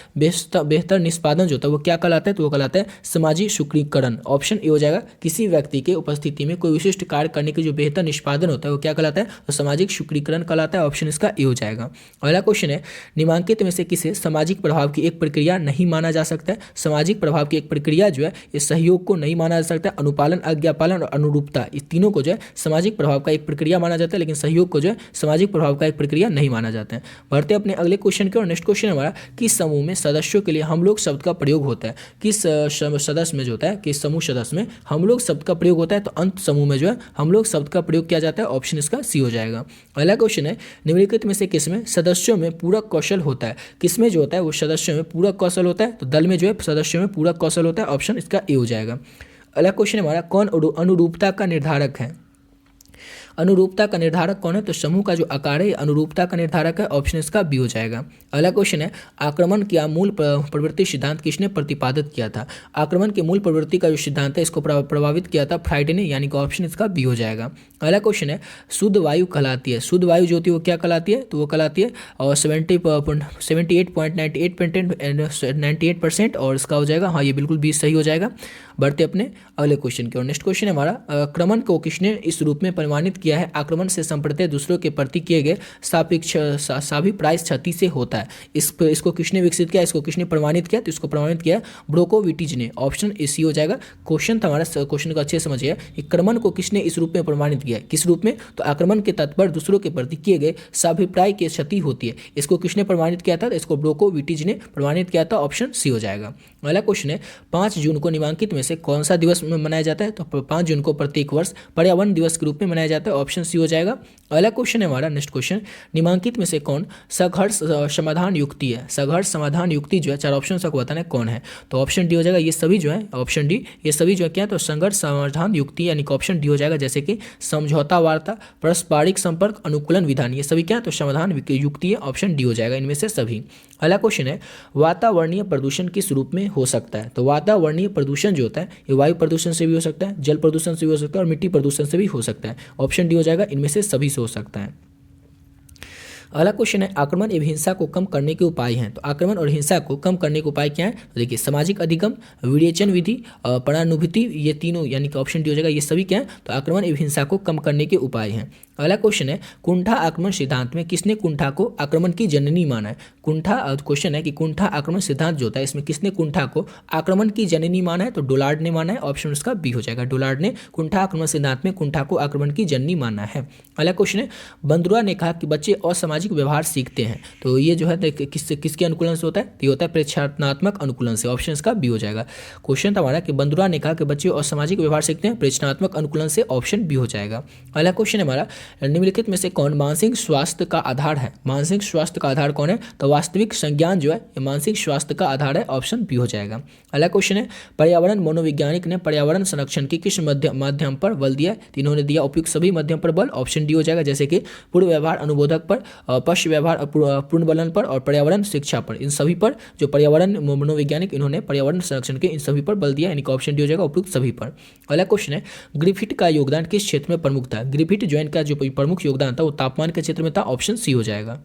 बेहतर निष्पादन जो होता है वो क्या कहलाता है, तो वो कहलाता है सामाजिक सुदृढ़ीकरण। ऑप्शन ए हो जाएगा। किसी व्यक्ति के उपस्थिति में कोई विशिष्ट कार्य करने के जो बेहतर निष्पादन होता है वो क्या कहलाता है, तो सामाजिक सुदृढ़ीकरण कहलाता है। ऑप्शन इसका ए हो जाएगा। अगला क्वेश्चन है, निम्नलिखित में से किसे सामाजिक प्रभाव की एक प्रक्रिया नहीं माना जा सकता है। सामाजिक प्रभाव की एक प्रक्रिया जो है ये सहयोग को नहीं माना जा सकता। अनुपालन, आज्ञापालन और अनुरूपता, इस तीनों को जो है सामाजिक प्रभाव का एक प्रक्रिया माना जाता है, लेकिन सहयोग को जो है सामाजिक प्रभाव का एक प्रक्रिया नहीं माना जाता है। बढ़ते अपने अगले क्वेश्चन की ओर। नेक्स्ट क्वेश्चन हमारा, किस समूह में सदस्यों के लिए हम लोग शब्द का प्रयोग होता है। किस सदस्य में जो होता है, किस समूह सदस्य में हम लोग शब्द का प्रयोग होता है, तो अंत समूह में जो है हम लोग शब्द का प्रयोग किया जाता है। ऑप्शन इसका सी हो जाएगा। अगला क्वेश्चन है, निम्नलिखित में से किसमें सदस्यों में पूरक कौशल होता है। किसमें जो होता है वो सदस्यों में पूरक कौशल होता है, तो दल में जो है सदस्यों में पूरक कौशल होता है। ऑप्शन इसका ए हो जाएगा। अगला क्वेश्चन हमारा, कौन अनुरूपता का निर्धारक है। अनुरूपता का निर्धारक कौन है, तो समूह का जो आकार है अनुरूपता का निर्धारक है। ऑप्शन इसका बी हो जाएगा। अगला क्वेश्चन है, आक्रमण का मूल प्रवृत्ति सिद्धांत किसने प्रतिपादित किया था। आक्रमण के मूल प्रवृत्ति का जो सिद्धांत है इसको प्रभावित किया था फ्राइडे ने, यानी कि ऑप्शन इसका बी हो जाएगा। अगला क्वेश्चन है, शुद्ध वायु कहलाती है। शुद्ध वायु जो होती है वो क्या कहलाती है, तो वो कहलाती है और 78.98% और इसका हो जाएगा, हाँ ये बिल्कुल बी सही हो जाएगा। बढ़ते अपने अगले क्वेश्चन की ओर। नेक्स्ट क्वेश्चन है हमारा, आक्रमण को किसने इस रूप में परिमाणित किया है, आक्रमण से संप्रत्यय दूसरों के प्रति किए गए साभिप्राय क्षति से होता है। इसको किसने विकसित किया, इसको किसने प्रमाणित किया, तो इसको प्रमाणित किया ब्रोकोविटिज ने। ऑप्शन सी हो जाएगा। क्वेश्चन था हमारा, क्वेश्चन को अच्छे समझिए, आक्रमण को किसने इस रूप में प्रमाणित किया, किस रूप में, तो आक्रमण के तत्पर दूसरों के प्रति किए गए साभिप्राय की क्षति होती है। इसको किसने प्रमाणित किया था, तो इसको ब्रोकोविटिज ने प्रमाणित किया था। ऑप्शन सी हो जाएगा। अगला क्वेश्चन है, 5 जून को निम्नलिखित में से कौन सा दिवस मनाया जाता है, तो 5 जून को प्रत्येक वर्ष पर्यावरण दिवस के रूप में मनाया जाता है। ऑप्शन सी हो जाएगा। अगला क्वेश्चन है हमारा, नेक्स्ट क्वेश्चन, निम्नलिखित में से कौन संघर्ष समाधान युक्ति है। संघर्ष समाधान युक्ति जो है, चार ऑप्शन से बताना है कौन है, तो ऑप्शन डी हो जाएगा। ये सभी जो है ऑप्शन डी, ये सभी जो है क्या है, तो संघर्ष समाधान युक्ति, यानी कि ऑप्शन डी हो जाएगा। जैसे कि समझौता वार्ता, पारस्परिक संपर्क, अनुकूलन विधान, ये सभी क्या है, तो समाधान युक्ति है। ऑप्शन डी हो जाएगा इनमें से सभी। अगला क्वेश्चन है, वातावरणीय प्रदूषण किस रूप में हो सकता है। तो वातावरणीय प्रदूषण जो होता है ये वायु प्रदूषण से भी हो सकता है, जल प्रदूषण से भी हो सकता है और मिट्टी प्रदूषण से भी हो सकता है। ऑप्शन डी हो जाएगा, इनमें से सभी से हो सकता है। अगला क्वेश्चन है, आक्रमण एवं हिंसा को कम करने के उपाय हैं। तो आक्रमण और हिंसा को कम करने के उपाय क्या है, तो देखिए सामाजिक अधिगम, विवेचन विधि, परानुभूति, ये तीनों, यानी कि ऑप्शन डी हो जाएगा। ये सभी क्या है, तो आक्रमण एवं हिंसा को कम करने के उपाय हैं। अगला क्वेश्चन है, कुंठा आक्रमण सिद्धांत में किसने कुंठा को आक्रमण की जननी माना है। कुंठा क्वेश्चन है कि कुंठा आक्रमण सिद्धांत जो होता है इसमें किसने कुंठा को आक्रमण की जननी माना है, तो डोलार्ड ने माना है। ऑप्शन उसका बी हो जाएगा। डोलार्ड ने कुंठा आक्रमण सिद्धांत में कुंठा को आक्रमण की जननी माना है। अगला क्वेश्चन है, बंदुरा ने कहा कि बच्चे असामाजिक व्यवहार सीखते हैं। तो ये जो है किसके अनुकूलन से होता है, तो ये होता है प्रेक्षणात्मक अनुकूलन से। ऑप्शन इसका बी हो जाएगा। क्वेश्चन था हमारा कि बंदुरा ने कहा कि बच्चे असामाजिक व्यवहार सीखते हैं प्रेक्षणात्मक अनुकूलन से। ऑप्शन बी हो जाएगा। अगला क्वेश्चन है हमारा, निम्नलिखित में से कौन मानसिक स्वास्थ्य का आधार है? मानसिक स्वास्थ्य का आधार कौन है? तो वास्तविक संज्ञान जो है ये मानसिक स्वास्थ्य का आधार है, ऑप्शन बी हो जाएगा। अगला क्वेश्चन है, पर्यावरण मनोवैज्ञानिक ने पर्यावरण संरक्षण की किस माध्यम पर बल दिया है? तो इन्होंने दिया उपयुक्त सभी माध्यम पर बल, ऑप्शन डी हो जाएगा, जैसे कि पूर्व व्यवहार अनुबोधक पर, पश्च व्यवहार पूर्ण बलन पर और पर्यावरण शिक्षा पर। इन सभी पर जो पर्यावरण मनोवैज्ञानिक इन्होंने पर्यावरण संरक्षण के इन सभी पर बल दिया, यानी कि ऑप्शन डी हो जाएगा, उपयुक्त सभी पर। अगला क्वेश्चन है, ग्रिफिथ का योगदान किस क्षेत्र में प्रमुख था? ग्रिफिथ जॉइंट का जो प्रमुख योगदान था वो तापमान के क्षेत्र में था, ऑप्शन सी हो जाएगा।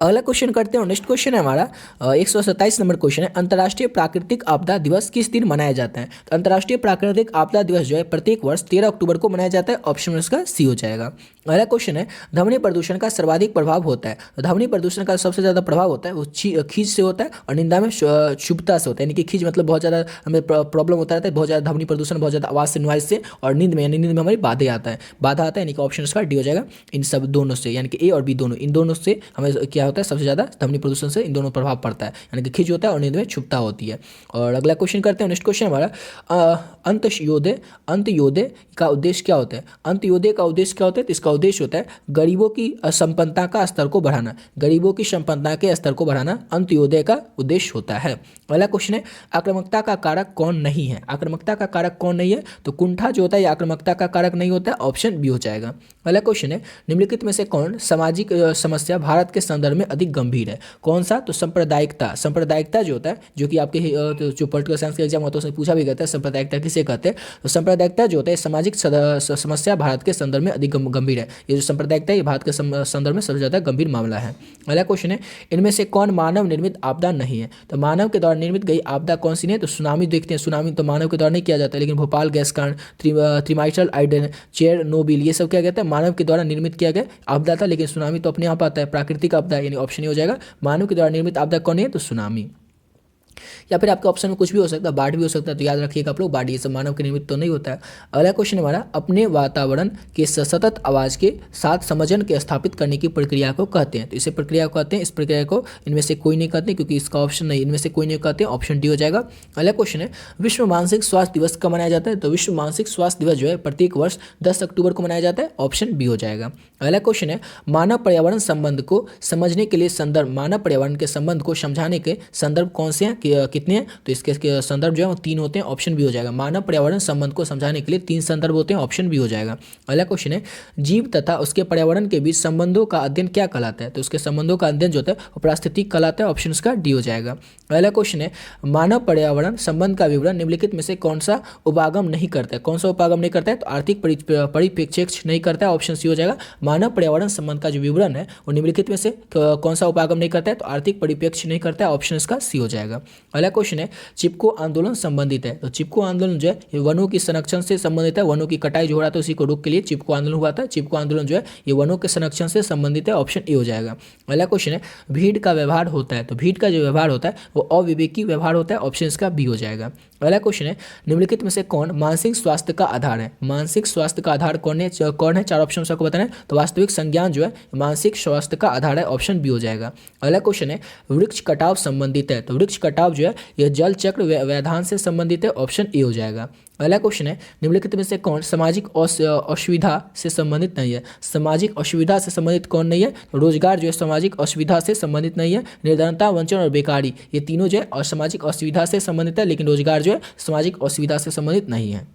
अगला क्वेश्चन करते हैं। नेक्स्ट क्वेश्चन है हमारा 127 नंबर क्वेश्चन है, अंतर्राष्ट्रीय प्राकृतिक आपदा दिवस किस दिन मनाया जाता है? तो अंतर्राष्ट्रीय प्राकृतिक आपदा दिवस जो है प्रत्येक वर्ष 13 अक्टूबर को मनाया जाता है, ऑप्शन इसका सी हो जाएगा। अगला क्वेश्चन है, ध्वनि प्रदूषण का सर्वाधिक प्रभाव होता है? तो ध्वनि प्रदूषण का सबसे ज्यादा प्रभाव होता है वो खींच से होता है और निंदा में शुभता से होता है, यानी कि खींच मतलब बहुत ज्यादा हमें प्रॉब्लम होता रहता है, बहुत ज्यादा ध्वनि प्रदूषण, बहुत ज्यादा आवाज से, नॉइज से, और नींद में, यानी नींद में हमारी बाधा आता है, यानी कि ऑप्शन इसका डी हो जाएगा। इन सब दोनों से, यानी कि ए और बी दोनों, इन दोनों से हमें क्या होता है, सबसे ज्यादा ध्वनि प्रदूषण से इन दोनों प्रभाव पड़ता है, यानी कि खींच होता है और नींद में छुपता होती है। और अगला क्वेश्चन करते हैं। नेक्स्ट क्वेश्चन हमारा अंत्योदय का उद्देश्य क्या होता है? अंत्योदय का उद्देश्य क्या होता है? तो इसका उद्देश्य होता है गरीबों की संपन्नता का स्तर को बढ़ाना, गरीबों की संपन्नता के स्तर को बढ़ाना अंत्योदय का उद्देश्य होता है। अगला क्वेश्चन है, आक्रामकता का कारक कौन नहीं है? आक्रामकता का कारक कौन नहीं है? तो कुंठा जो होता है आक्रामकता का कारक नहीं होता है, ऑप्शन बी हो जाएगा। अगला क्वेश्चन है, निम्नलिखित में से कौन सामाजिक समस्या भारत के संदर्भ में अधिक गंभीर है? कौन सा? तो सांप्रदायिकता जो होता है, जो कि आपके जो पॉलिटिकल साइंस के एग्जाम होता है उसमें पूछा भी गया है, सांप्रदायिकता किसे कहते हैं? तो सांप्रदायिकता जो होता है सामाजिक समस्या भारत के संदर्भ में अधिक गंभीर है। ये जो सांप्रदायिकता है ये भारत के संदर्भ में सबसे ज्यादा गंभीर मामला है। अगला क्वेश्चन है, इनमें से कौन मानव निर्मित आपदा नहीं है? तो मानव के द्वारा निर्मित गई आपदा कौन सी नहीं है? तो सुनामी देखते हैं, सुनामी तो मानव के द्वारा नहीं किया जाता है, लेकिन भोपाल गैस कांड, त्रिमाइस्टर आइडन, चेरनोबिल, ये सब क्या कहते हैं, मानव के द्वारा निर्मित किया गया आपदा था। लेकिन सुनामी तो अपने आप आता है, प्राकृतिक आपदा, यानी ऑप्शन ही हो जाएगा। मानव के द्वारा निर्मित आपदा कौन है? तो सुनामी। या फिर आपके ऑप्शन में कुछ भी हो सकता है, बाढ़ भी हो सकता है, तो याद रखिएगा आप लोग, बाढ़ ये सब मानव के निमित्त तो नहीं होता है। अगला क्वेश्चन हमारा, अपने वातावरण के सतत आवाज के साथ समझन के स्थापित करने की प्रक्रिया को कहते हैं? तो इसे प्रक्रिया को कहते हैं, इस प्रक्रिया को इनमें से कोई नहीं कहते क्योंकि इसका ऑप्शन नहीं, इनमें से कोई नहीं कहते, ऑप्शन डी हो जाएगा। अगला क्वेश्चन है, विश्व मानसिक स्वास्थ्य दिवस कब मनाया जाता है? तो विश्व मानसिक स्वास्थ्य दिवस जो है प्रत्येक वर्ष 10 अक्टूबर को मनाया जाता है, ऑप्शन बी हो जाएगा। अगला क्वेश्चन है, मानव पर्यावरण संबंध को समझने के लिए संदर्भ, मानव पर्यावरण के संबंध को समझाने के संदर्भ कौन से हैं, कितने हैं? तो इसके संदर्भ जो है वो 3 होते हैं, ऑप्शन बी हो जाएगा। मानव पर्यावरण संबंध को समझाने के लिए 3 संदर्भ होते हैं, ऑप्शन बी हो जाएगा। अगला क्वेश्चन है, जीव तथा उसके पर्यावरण के बीच संबंधों का अध्ययन क्या कहलाता है? तो उसके संबंधों का अध्ययन जो होता है वो पारिस्थितिक कहलाता है, ऑप्शन इसका डी हो जाएगा। अगला क्वेश्चन है, मानव पर्यावरण संबंध का विवरण निम्नलिखित में से कौन सा उपागम नहीं करता है? कौन सा उपागम नहीं करता है? तो आर्थिक परिप्रेक्ष्य नहीं करता है, ऑप्शन सी हो जाएगा। मानव पर्यावरण संबंध का जो विवरण है वो निम्नलिखित में से कौन सा उपागम नहीं करता है? तो आर्थिक परिप्रेक्ष्य नहीं करता है, ऑप्शन इसका सी हो जाएगा। अगला क्वेश्चन है, चिपको आंदोलन संबंधित है? तो चिपको आंदोलन जो है वनों की संरक्षण से संबंधित है, वनों की कटाई जो हो रहा था उसी को रोक के लिए चिपको आंदोलन हुआ था। चिपको आंदोलन जो है ये वनों के संरक्षण से संबंधित है, ऑप्शन ए हो जाएगा। अगला क्वेश्चन है, भीड़ का व्यवहार होता है? तो भीड़ का जो व्यवहार होता है वो अविवेकी व्यवहार होता है, ऑप्शन इसका बी हो जाएगा। अगला क्वेश्चन है, निम्नलिखित में से कौन मानसिक स्वास्थ्य का आधार है? मानसिक स्वास्थ्य का आधार कौन है? 4 ऑप्शन आपको बताना है। तो वास्तविक संज्ञान जो है मानसिक स्वास्थ्य का आधार है, ऑप्शन बी हो जाएगा। अगला क्वेश्चन है, वृक्ष कटाव संबंधित है? तो वृक्ष कटाव जो है यह जल चक्र व्यवधान से संबंधित है, ऑप्शन ए हो जाएगा। अगला क्वेश्चन है, निम्नलिखित में से कौन सामाजिक असुविधा से संबंधित नहीं है? सामाजिक असुविधा से संबंधित कौन नहीं है? तो रोजगार जो है सामाजिक असुविधा से संबंधित नहीं है। निर्धनता, वंचन और बेकारी ये तीनों जो है सामाजिक असुविधा से संबंधित है, लेकिन रोजगार जो है सामाजिक असुविधा से संबंधित नहीं है।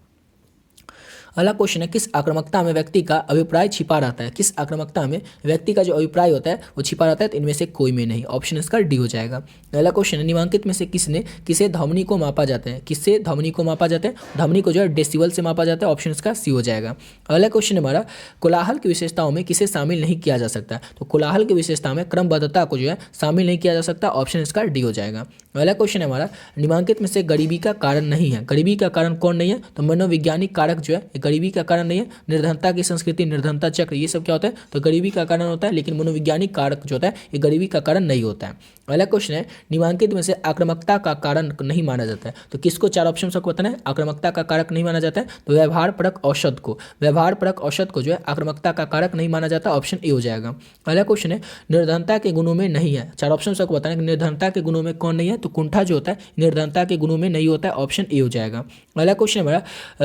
अगला क्वेश्चन है, किस आक्रामकता में व्यक्ति का अभिप्राय छिपा रहता है? किस आक्रामकता में व्यक्ति का जो अभिप्राय होता है वो छिपा रहता है? तो इनमें से कोई में नहीं, ऑप्शन इसका डी हो जाएगा। अगला क्वेश्चन है, निम्नलिखित में से किसे ध्वनि को मापा जाता है? किससे ध्वनि को मापा जाता है? ध्वनि को जो है डेसिबल से मापा जाता है, ऑप्शन इसका सी हो जाएगा। अगला क्वेश्चन हमारा, कोलाहल की विशेषताओं में किसे शामिल नहीं किया जा सकता? तो कोलाहल की विशेषता में क्रमबद्धता को जो है शामिल नहीं किया जा सकता, ऑप्शन इसका डी हो जाएगा। अगला क्वेश्चन हमारा, निम्नलिखित में से गरीबी का कारण नहीं है? गरीबी का कारण कौन नहीं है? तो मनोवैज्ञानिक कारक जो है गरीबी का कारण नहीं है। निर्धनता की संस्कृति, निर्धनता चक्र ये सब क्या होता है? तो गरीबी का कारण होता है, लेकिन मनोवैज्ञानिक कारक जो होता है ये गरीबी का कारण नहीं होता है। अगला क्वेश्चन है, निम्नलिखित में से आक्रामकता का कारण नहीं माना जाता है? तो किसको 4 ऑप्शन सबको बताना है आक्रामकता का कारक नहीं माना जाता है? तो व्यवहार परक औषध को, व्यवहार परक औषध को जो है आक्रामकता का कारक नहीं माना जाता, ऑप्शन ए हो जाएगा। अगला क्वेश्चन है, निर्धनता के गुणों में नहीं है? 4 ऑप्शन सबको बताना है निर्धनता के गुणों में कौन नहीं है? तो कुंठा जो होता है निर्धनता के गुणों में नहीं होता है, ऑप्शन ए हो जाएगा। अगला क्वेश्चन हमारा,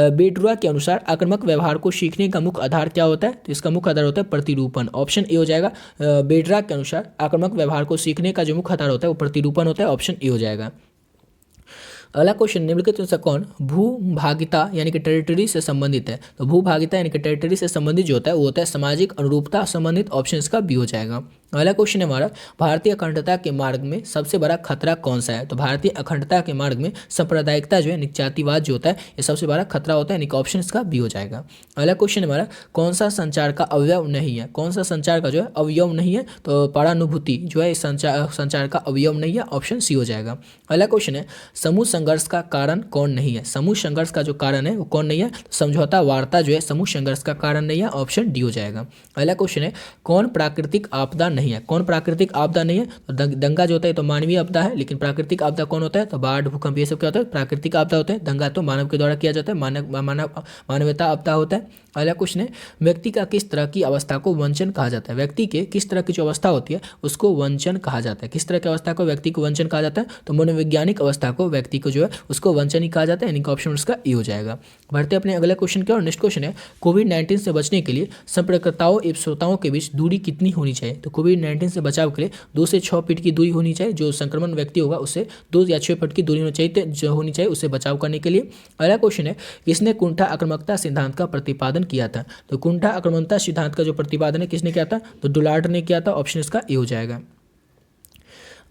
बेडरूआ के अनुसार आक्रामक व्यवहार को सीखने का मुख्य आधार क्या होता है? तो इसका मुख्य आधार होता है प्रतिरूपण। ऑप्शन ए हो जाएगा। बेड्राक के अनुसार आक्रामक व्यवहार को सीखने का जो मुख्य आधार होता है वो प्रतिरूपण होता है। ऑप्शन ए हो जाएगा। अगला क्वेश्चन, निम्नलिखित में से कौन भूभागिता यानी कि टेरिटरी से संबंधित है? तो भूभागिता यानी कि टेरिटरी से संबंधित जो होता है वो होता है सामाजिक अनुरूपता संबंधित। ऑप्शन इसका बी हो जाएगा। अगला क्वेश्चन है हमारा, भारतीय अखंडता के मार्ग में सबसे बड़ा खतरा कौन सा है? तो भारतीय अखंडता के मार्ग में सांप्रदायिकता जो है, निजातिवाद जो होता है, ये सबसे बड़ा खतरा होता है, यानी कि ऑप्शन इसका बी हो जाएगा। अगला क्वेश्चन हमारा, कौन सा संचार का अवयव नहीं है? कौन सा संचार का जो है अवयव नहीं है? तो परानुभूति जो है संचार का अवयव नहीं है। ऑप्शन सी हो जाएगा। अगला क्वेश्चन है, समूह संघर्ष का कारण कौन नहीं है? समूह संघर्ष का जो कारण है वो कौन नहीं है? समझौता वार्ता जो है समूह संघर्ष का कारण नहीं है। ऑप्शन डी हो जाएगा। अगला क्वेश्चन है, कौन प्राकृतिक आपदा नहीं है? कौन प्राकृतिक आपदा नहीं है? तो दंगा जो होता है तो मानवीय आपदा है, लेकिन प्राकृतिक आपदा कौन होता है? तो बाढ़, भूकंप, ये सब क्या होता है? प्राकृतिक आपदा होता है। दंगा तो मानव के द्वारा किया जाता है, मानवता आपदा होता है। अगला क्वेश्चन है, व्यक्ति का किस तरह की अवस्था को वंचन कहा जाता है? व्यक्ति के किस तरह की जो अवस्था होती है उसको वंचन कहा जाता है। किस तरह की अवस्था को व्यक्ति को वंचन कहा जाता है? तो मनोवैज्ञानिक अवस्था को व्यक्ति को जो है उसको वंचन ही कहा जाता है, यानी कि ऑप्शन उसका ए हो जाएगा। बढ़ते अपने अगले क्वेश्चन के और नेक्स्ट क्वेश्चन है, कोविड-19 से बचने के लिए संपर्ककर्ताओं एवं श्रोताओं के बीच दूरी कितनी होनी चाहिए? तो कोविड-19 से बचाव के लिए 2 से 6 फीट की दूरी होनी चाहिए। जो संक्रमण व्यक्ति होगा उससे 2 या 6 फीट की दूरी होनी चाहिए उससे बचाव करने के लिए। अगला क्वेश्चन है, किसने कुंठा आक्रामकता सिद्धांत का प्रतिपादन किया था? तो कुंठा आक्रामकता सिद्धांत का जो प्रतिपादन है किसने किया था? तो डुलार्ड ने किया था। ऑप्शन इसका ए हो जाएगा।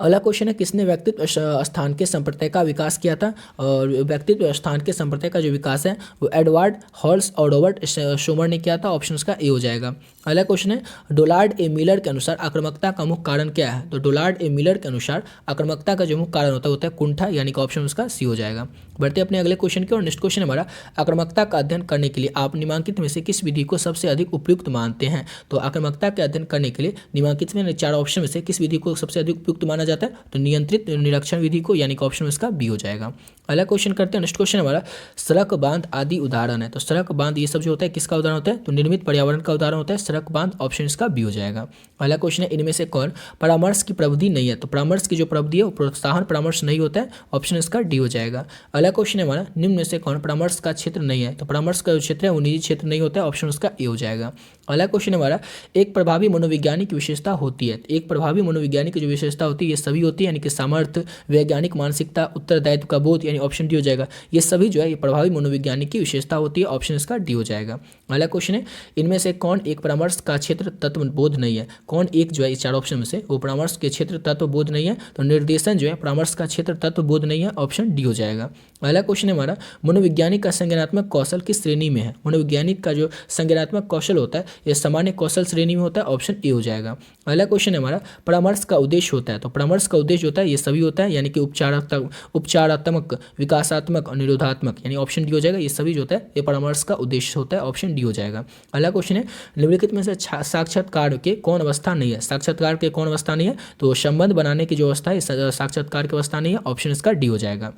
अगला क्वेश्चन है, किसने व्यक्तित्व स्थान के संप्रदाय का विकास किया था? और व्यक्तित्व स्थान के संप्रदाय का जो विकास है वो एडवर्ड हॉल्स और रॉबर्ट शोमर ने किया था। ऑप्शन उसका ए हो जाएगा। अगला क्वेश्चन है, डोनाल्ड ए मिलर के अनुसार आक्रामकता का मुख्य कारण क्या है? तो डोनाल्ड ए मिलर के अनुसार आक्रामकता का जो मुख्य कारण होता है कुंठा, यानी कि ऑप्शन उसका सी हो जाएगा। बढ़ते अपने अगले क्वेश्चन की और नेक्स्ट क्वेश्चन हमारा, आक्रामकता का अध्ययन करने के लिए आप निम्नलिखित में से किस विधि को सबसे अधिक उपयुक्त मानते हैं? तो आक्रामकता के अध्ययन करने के लिए निम्नलिखित में 4 ऑप्शन में से किस विधि को सबसे अधिक उपयुक्त माना जाता है? तो नियंत्रित निरीक्षण विधि को, यानी कि ऑप्शन इसका बी हो जाएगा। अगला क्वेश्चन करते हैं, नेक्स्ट क्वेश्चन हमारा, सड़क बांध आदि उदाहरण है। तो सड़क बांध ये सब जो होता है किसका उदाहरण होता है? तो निर्मित पर्यावरण का उदाहरण होता है सड़क बांध। ऑप्शन इसका बी हो जाएगा। अगला क्वेश्चन है, इनमें से कौन परामर्श की प्रविधि नहीं है? तो परामर्श की जो प्रविधि है वो प्रोत्साहन परामर्श नहीं होता है। ऑप्शन इसका डी हो जाएगा। अगला क्वेश्चन है हमारा, निम्न में से कौन परामर्श का क्षेत्र नहीं है? तो परामर्श का जो क्षेत्र है वो निजी क्षेत्र नहीं होता है। ऑप्शन उसका ए हो जाएगा। अगला क्वेश्चन हमारा, एक प्रभावी मनोवैज्ञानिक विशेषता होती है। एक प्रभावी मनोवैज्ञानिक जो विशेषता होती है ये सभी होती है, यानी कि सामर्थ्य, वैज्ञानिक मानसिकता, उत्तरदायित्व का बोध, यानी ऑप्शन डी हो जाएगा। ये सभी जो है ये प्रभावी मनोवैज्ञानिक की विशेषता होती है। ऑप्शन इसका डी हो जाएगा। अगला क्वेश्चन है, इनमें से कौन एक परामर्श का क्षेत्र तत्व बोध नहीं है? कौन एक जो है इस 4 ऑप्शन में से वो परामर्श के क्षेत्र तत्व बोध नहीं है? तो निर्देशन जो है परामर्श का क्षेत्र तत्व बोध नहीं है। ऑप्शन डी हो जाएगा। अगला क्वेश्चन है हमारा, मनोवैज्ञानिक का संज्ञानात्मक कौशल किस श्रेणी में है? मनोवैज्ञानिक का जो संज्ञानात्मक कौशल होता है ये सामान्य कौशल श्रेणी में होता है। ऑप्शन ए हो जाएगा। अगला क्वेश्चन है हमारा, परामर्श का उद्देश्य होता है। तो परामर्श का उद्देश्य होता है ये सभी होता है, यानी कि उपचारात्मक, विकासात्मक और निरोधात्मक, यानी ऑप्शन डी हो जाएगा। ये सभी जो होता है ये परामर्श का उद्देश्य होता है। ऑप्शन डी हो जाएगा। अगला क्वेश्चन है, निम्नलिखित में से साक्षात्कार के कौन अवस्था नहीं है? साक्षात्कार के कौन अवस्था नहीं है? तो संबंध बनाने की जो अवस्था है साक्षात्कार की अवस्था नहीं है। ऑप्शन इसका डी हो जाएगा।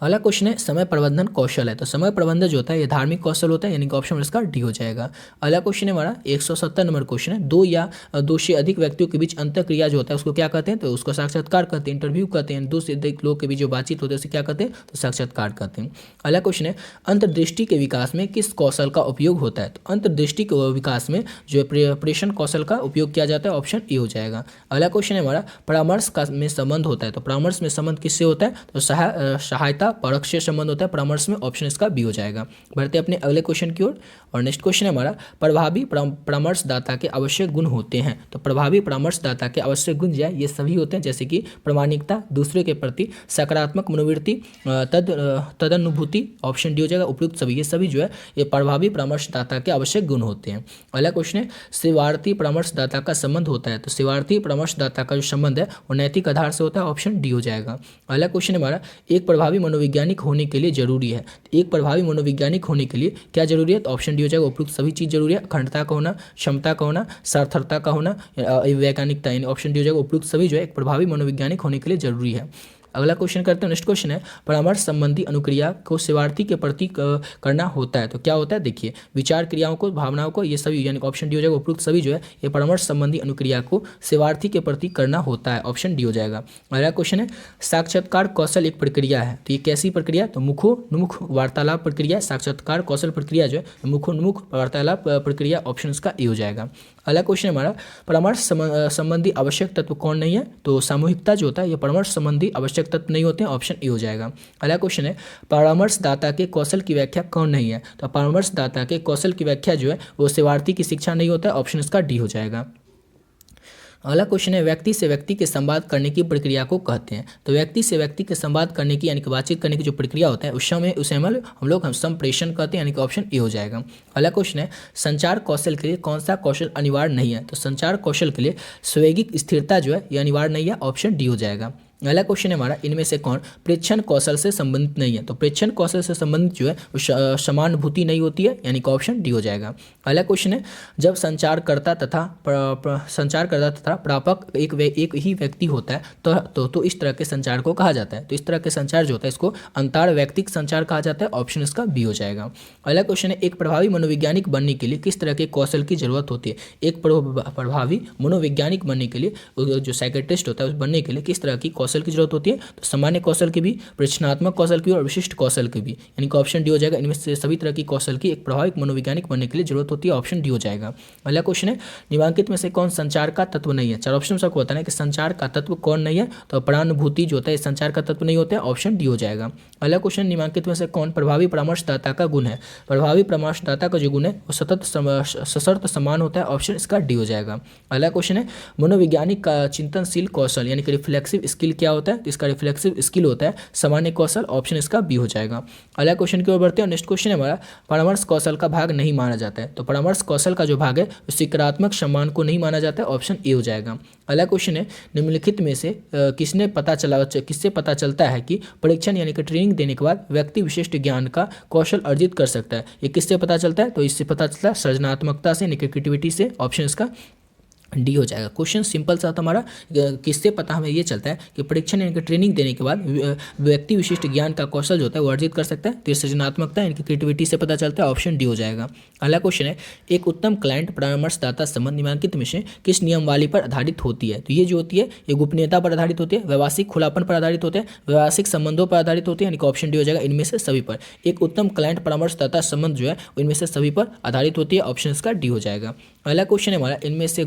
अगला क्वेश्चन है, समय प्रबंधन कौशल है। तो समय प्रबंधन जो होता है ये धार्मिक कौशल होता है, यानी कि ऑप्शन इसका डी हो जाएगा। अगला क्वेश्चन है हमारा 170 नंबर क्वेश्चन है, 2 या 2 से अधिक व्यक्तियों के बीच अंतःक्रिया जो होता है उसको क्या कहते हैं? तो उसको साक्षात्कार कहते हैं, इंटरव्यू कहते हैं। 2 से अधिक लोग के बीच जो बातचीत होती है उसे क्या कहते हैं? तो साक्षात्कार कहते हैं। अगला क्वेश्चन है, अंतर्दृष्टि के विकास में किस कौशल का उपयोग होता है? तो अंतर्दृष्टि के विकास में जो प्रेषण कौशल का उपयोग किया जाता है। ऑप्शन ए हो जाएगा। अगला क्वेश्चन है हमारा, परामर्श का में संबंध होता है। तो परामर्श में संबंध किससे होता है? तो सहायता परक से संबंध होता है परामर्श में। ऑप्शन इसका बी हो जाएगा। बढ़ते अपने अगले क्वेश्चन की ओर और नेक्स्ट क्वेश्चन है हमारा, प्रभावी परामर्शदाता के आवश्यक गुण होते हैं। तो प्रभावी परामर्शदाता के आवश्यक गुण जो है ये सभी होते हैं, जैसे कि प्रामाणिकता, दूसरे के प्रति सकारात्मक मनोवृत्ति, तदनुभूति। ऑप्शन डी हो जाएगा। उपयुक्त सभी, ये सभी जो है ये प्रभावी परामर्शदाता के आवश्यक गुण होते हैं। अगला क्वेश्चन है, सेवार्थी परामर्शदाता का संबंध होता है। तो सेवार्थी परामर्शदाता का जो संबंध है वो नैतिक आधार से होता है। ऑप्शन डी हो जाएगा। अगला क्वेश्चन है हमारा, एक प्रभावी मनोवैज्ञानिक होने के लिए जरूरी है। एक प्रभावी मनोवैज्ञानिक होने के लिए क्या जरूरी है? तो ऑप्शन डी हो जाएगा। उपयुक्त सभी चीज जरूरी है। अखंडता का होना, क्षमता का होना, सार्थकता का होना, वैज्ञानिकता, यानी ऑप्शन डी हो जाएगा। उपयुक्त सभी जो है एक प्रभावी मनोवैज्ञानिक होने के लिए जरूरी है। अगला क्वेश्चन करते हैं। नेक्स्ट क्वेश्चन है परामर्श संबंधी अनुक्रिया को सेवार्थी के प्रति करना होता है तो क्या होता है। देखिए विचार क्रियाओं को भावनाओं को ये सभी यानी ऑप्शन डी हो जाएगा। उपरोक्त सभी जो है ये परामर्श संबंधी अनुक्रिया को सेवार्थी के प्रति करना होता है, ऑप्शन डी हो जाएगा। अगला क्वेश्चन है साक्षात्कार कौशल एक प्रक्रिया है तो ये कैसी प्रक्रिया, तो मुखोन्मुख वार्तालाप प्रक्रिया। साक्षात्कार कौशल प्रक्रिया जो है मुखोन्मुख वार्तालाप प्रक्रिया, ऑप्शन का ए हो जाएगा। अगला क्वेश्चन है हमारा परामर्श संबंधी आवश्यक तत्व कौन नहीं है, तो सामूहिकता जो होता है ये परामर्श संबंधी आवश्यक तत्व नहीं होते हैं, ऑप्शन ए हो जाएगा। अगला क्वेश्चन है परामर्शदाता के कौशल की व्याख्या कौन नहीं है, तो परामर्शदाता के कौशल की व्याख्या जो है वो सेवार्थी की शिक्षा नहीं होता है, ऑप्शन इसका डी हो जाएगा। अगला क्वेश्चन है व्यक्ति से व्यक्ति के संवाद करने की प्रक्रिया को कहते हैं तो व्यक्ति से व्यक्ति के संवाद करने की यानी कि बातचीत करने की जो प्रक्रिया होता है उसे हम लोग संप्रेषण कहते हैं, यानी कि ऑप्शन ए हो जाएगा। अगला क्वेश्चन है संचार कौशल के लिए कौन सा कौशल अनिवार्य नहीं है, तो संचार कौशल के लिए स्वैगिक स्थिरता जो है ये अनिवार्य नहीं है, ऑप्शन डी हो जाएगा। अगला क्वेश्चन है हमारा इनमें से कौन प्रेक्षण कौशल से संबंधित नहीं है, तो प्रेक्षण कौशल से संबंधित जो है वो समानुभूति नहीं होती है, यानी कि ऑप्शन डी हो जाएगा। अगला क्वेश्चन है जब संचारकर्ता तथा प्रापक एक ही व्यक्ति होता है तो इस तरह के संचार को कहा जाता है, तो इस तरह के संचार जो होता है इसको अंतर वैयक्तिक संचार कहा जाता है, ऑप्शन इसका बी हो जाएगा। अगला क्वेश्चन है एक प्रभावी मनोवैज्ञानिक बनने के लिए किस तरह के कौशल की जरूरत होती है, एक प्रभावी मनोवैज्ञानिक बनने के लिए जो साइकेट्रिस्ट होता है उस बनने के लिए किस तरह की कौशल की जरूरत होती है, तो सामान्य कौशल की भी, प्रश्नात्मक कौशल की और विशिष्ट कौशल की भी, यानी कि ऑप्शन डी हो जाएगा। इनमें से सभी तरह की कौशल की एक प्रभावित मनोवैज्ञानिक बनने के लिए जरूरत होती है, ऑप्शन डी हो जाएगा। अगला क्वेश्चन है निम्नलिखित में से कौन संचार का तत्व नहीं है, चार ऑप्शन सबको बताना है कि संचार का तत्व कौन नहीं है, तो प्राणानुभूति जो होता है संचार का तत्व नहीं होता है, ऑप्शन डी हो जाएगा। अगला क्वेश्चन निम्नलिखित में से कौन प्रभावी परामर्शदाता का गुण है, प्रभावी परामर्शदाता का जो गुण है वो सतत सशर्त समान होता है, ऑप्शन इसका डी हो जाएगा। अगला क्वेश्चन है मनोवैज्ञानिक का चिंतनशील कौशल यानी कि रिफ्लेक्सिव स्किल क्या होता है, तो इसका रिफ्लेक्सिव स्किल होता है सामान्य कौशल, ऑप्शन इसका बी हो जाएगा। अगला क्वेश्चन की ओर बढ़ते हैं। नेक्स्ट क्वेश्चन है हमारा परामर्श कौशल का भाग नहीं माना जाता है, तो परामर्श कौशल का जो भाग है सकारात्मक सम्मान को नहीं माना जाता है, ऑप्शन ए हो जाएगा। अगला क्वेश्चन है निम्नलिखित में से किससे पता चलता है कि परीक्षण यानी कि ट्रेनिंग देने के बाद व्यक्ति विशिष्ट ज्ञान का कौशल अर्जित कर सकता है, ये किससे पता चलता है, तो इससे पता चलता है सृजनात्मकता से, क्रिएटिविटी से, ऑप्शन इसका डी हो जाएगा। क्वेश्चन सिंपल सा था हमारा, किससे पता हमें ये चलता है कि परीक्षण यानी कि ट्रेनिंग देने के बाद व्यक्ति विशिष्ट ज्ञान का कौशल जो होता है वो अर्जित कर सकता है, तो सृजनात्मकता यानी कि क्रिएटिविटी से पता चलता है, ऑप्शन डी हो जाएगा। अगला क्वेश्चन है एक उत्तम क्लाइंट परामर्शदाता संबंध निम्नलिखित में से किस नियमावली पर आधारित होती है, तो ये जो होती है ये गोपनीयता पर आधारित होती है, व्यवसायिक खुलापन पर आधारित होते हैं, व्यवसायिक संबंधों पर आधारित होती है, यानी कि ऑप्शन डी हो जाएगा इनमें से सभी पर। एक उत्तम क्लाइंट परामर्शदाता संबंध जो है इनमें से सभी पर आधारित होती है, ऑप्शन इसका डी हो जाएगा। अगला क्वेश्चन है हमारा इनमें से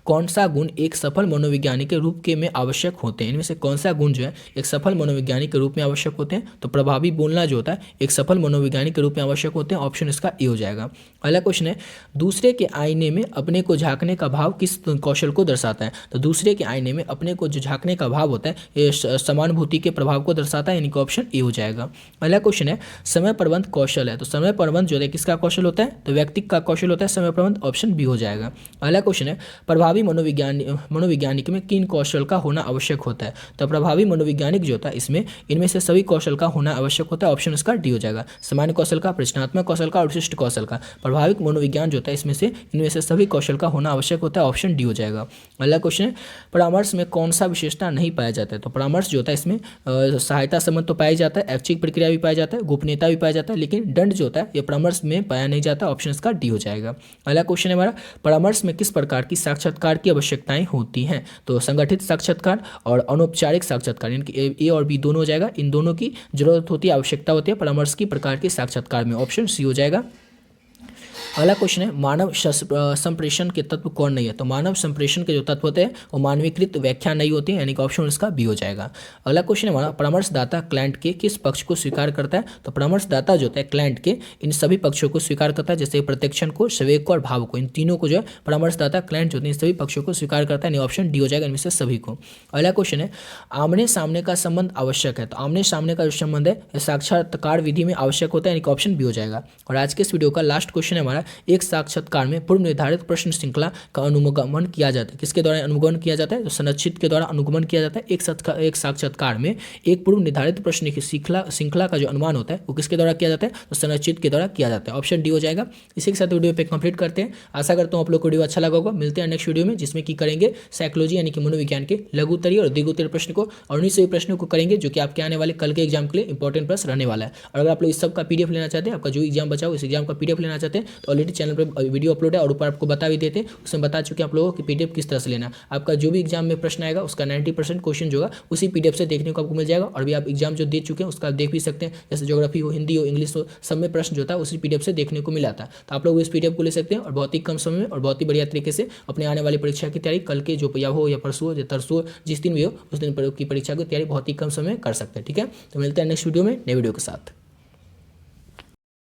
कौन सा गुण एक सफल मनोवैज्ञानिक के रूप के में आवश्यक होते हैं, इनमें से कौन सा गुण जो है एक सफल मनोवैज्ञानिक के रूप में आवश्यक होते हैं, तो प्रभावी बोलना जो होता है एक सफल मनोवैज्ञानिक के रूप में आवश्यक होते हैं, ऑप्शन इसका ए हो जाएगा। अगला क्वेश्चन है दूसरे के आईने में अपने को झांकने का भाव किस कौशल को दर्शाता है, तो दूसरे के आईने में अपने को जो झांकने का भाव होता है ये समानुभूति के प्रभाव को दर्शाता है, यानी कि ऑप्शन ए हो जाएगा। अगला क्वेश्चन है समय प्रबंध कौशल है, तो समय प्रबंध जो है किसका कौशल होता है, तो व्यक्ति का कौशल होता है समय प्रबंध, ऑप्शन बी हो जाएगा। अगला क्वेश्चन है प्रभावी मनोवैज्ञानिक में किन कौशल का होना आवश्यक होता है, तो प्रभावी मनोवैज्ञानिक जो होता है इसमें इनमें से सभी कौशल का होना आवश्यक होता है, ऑप्शन इसका डी हो जाएगा। सामान्य कौशल का, प्रश्नात्मक कौशल का और विशिष्ट कौशल का। प्रभाविक मनोविज्ञान जो होता है इसमें से सभी कौशल का होना आवश्यक होता है, ऑप्शन डी हो जाएगा। अगला क्वेश्चन है परामर्श में कौन सा विशेषता नहीं पाया जाता है, तो परामर्श जो होता है इसमें सहायता संबंध तो पाया जाता है, ऐच्छिक प्रक्रिया भी पाया जाता है, गोपनीयता भी पाया जाता है, लेकिन दंड जो होता है ये परामर्श में पाया नहीं जाता, ऑप्शन इसका डी हो जाएगा। अगला क्वेश्चन है हमारा परामर्श में किस प्रकार की साक्षात्कार की आवश्यकताएं होती हैं, तो संगठित साक्षात्कार और अनौपचारिक साक्षात्कार, यानी कि ए और बी दोनों हो जाएगा, इन दोनों की जरूरत होती है, आवश्यकता होती है परामर्श की प्रकार के साक्षात्कार में, ऑप्शन सी हो जाएगा। अगला क्वेश्चन है मानव संप्रेषण के तत्व कौन नहीं है, तो मानव संप्रेषण के जो तत्व होते हैं वो मानवीकृत व्याख्या नहीं होती है, यानी कि ऑप्शन इसका बी हो जाएगा। अगला क्वेश्चन है हमारा परामर्शदाता क्लाइंट के किस पक्ष को स्वीकार करता है, तो परामर्शदाता जो होता है क्लाइंट के इन सभी पक्षों को स्वीकार करता है, जैसे प्रत्यक्षण को, संवेग को और भाव को, इन तीनों को जो है परामर्शदाता क्लाइंट जो होते हैं इन सभी पक्षों को स्वीकार करता है, यानी ऑप्शन डी हो जाएगा इनमें से सभी को। अगला क्वेश्चन है आमने सामने का संबंध आवश्यक है, तो आमने सामने का जो संबंध है साक्षात्कार विधि में आवश्यक होता है, यानी कि ऑप्शन बी हो जाएगा। और आज के इस वीडियो का लास्ट क्वेश्चन है हमारा एक साक्षात्कार में पूर्व निर्धारित प्रश्न श्रृंखला का अनुगमन किया जाता है। किसके द्वारा अनुगमन किया जाता है? तो संरक्षित के द्वारा अनुगमन किया जाता है। एक साक्षात्कार में एक पूर्व निर्धारित प्रश्न की श्रृंखला का जो अनुमान होता है वो किसके द्वारा किया जाता है? तो संरक्षित के द्वारा किया जाता है। ऑप्शन डी हो जाएगा। इसी के साथ वीडियो पे कंप्लीट करते हैं। आशा करता हूँ आप लोग को वीडियो अच्छा लगा होगा। मिलते हैं नेक्स्ट वीडियो में, जिसमें की करेंगे साइकोलॉजी यानी कि मनोविज्ञान के लघुत्तरीय और दीर्घोत्तरीय प्रश्न को, और उन्हीं सभी प्रश्नों को करेंगे जो कि आपके आने वाले कल के एग्जाम के लिए इंपॉर्टेंट प्रश्न रहने वाला है। और अगर आप लोग इस सब का पीडीएफ लेना चाहते हैं, आपका जो एग्जाम बचा हो इस एग्जाम का पीडीएफ लेना चाहते हैं, तो ऑलरेडी चैनल पर वीडियो अपलोड है और ऊपर आपको बता भी देते हैं, उसमें बता चुके हैं आप लोगों की पीडीएफ किस तरह से लेना। आपका जो भी एग्जाम में प्रश्न आएगा उसका 90% क्वेश्चन जो होगा उसी पीडीएफ से देखने को आपको मिल जाएगा। और भी आप एग्जाम जो दे चुके हैं उसका देख भी सकते हैं, जैसे ज्योग्राफी हो, हिंदी हो, इंग्लिश हो, सब में प्रश्न जो था उसी पीडीएफ से देखने को मिला था। तो आप लोग इस पीडीएफ को ले सकते हैं और बहुत ही कम समय में और बहुत ही बढ़िया तरीके से अपने आने वाली परीक्षा की तैयारी कल के जो या हो या परसों या तरसों जिस दिन भी हो उस दिन की परीक्षा की तैयारी बहुत ही कम समय में कर सकते हैं। ठीक है, तो मिलते हैं नेक्स्ट वीडियो में नए वीडियो के साथ।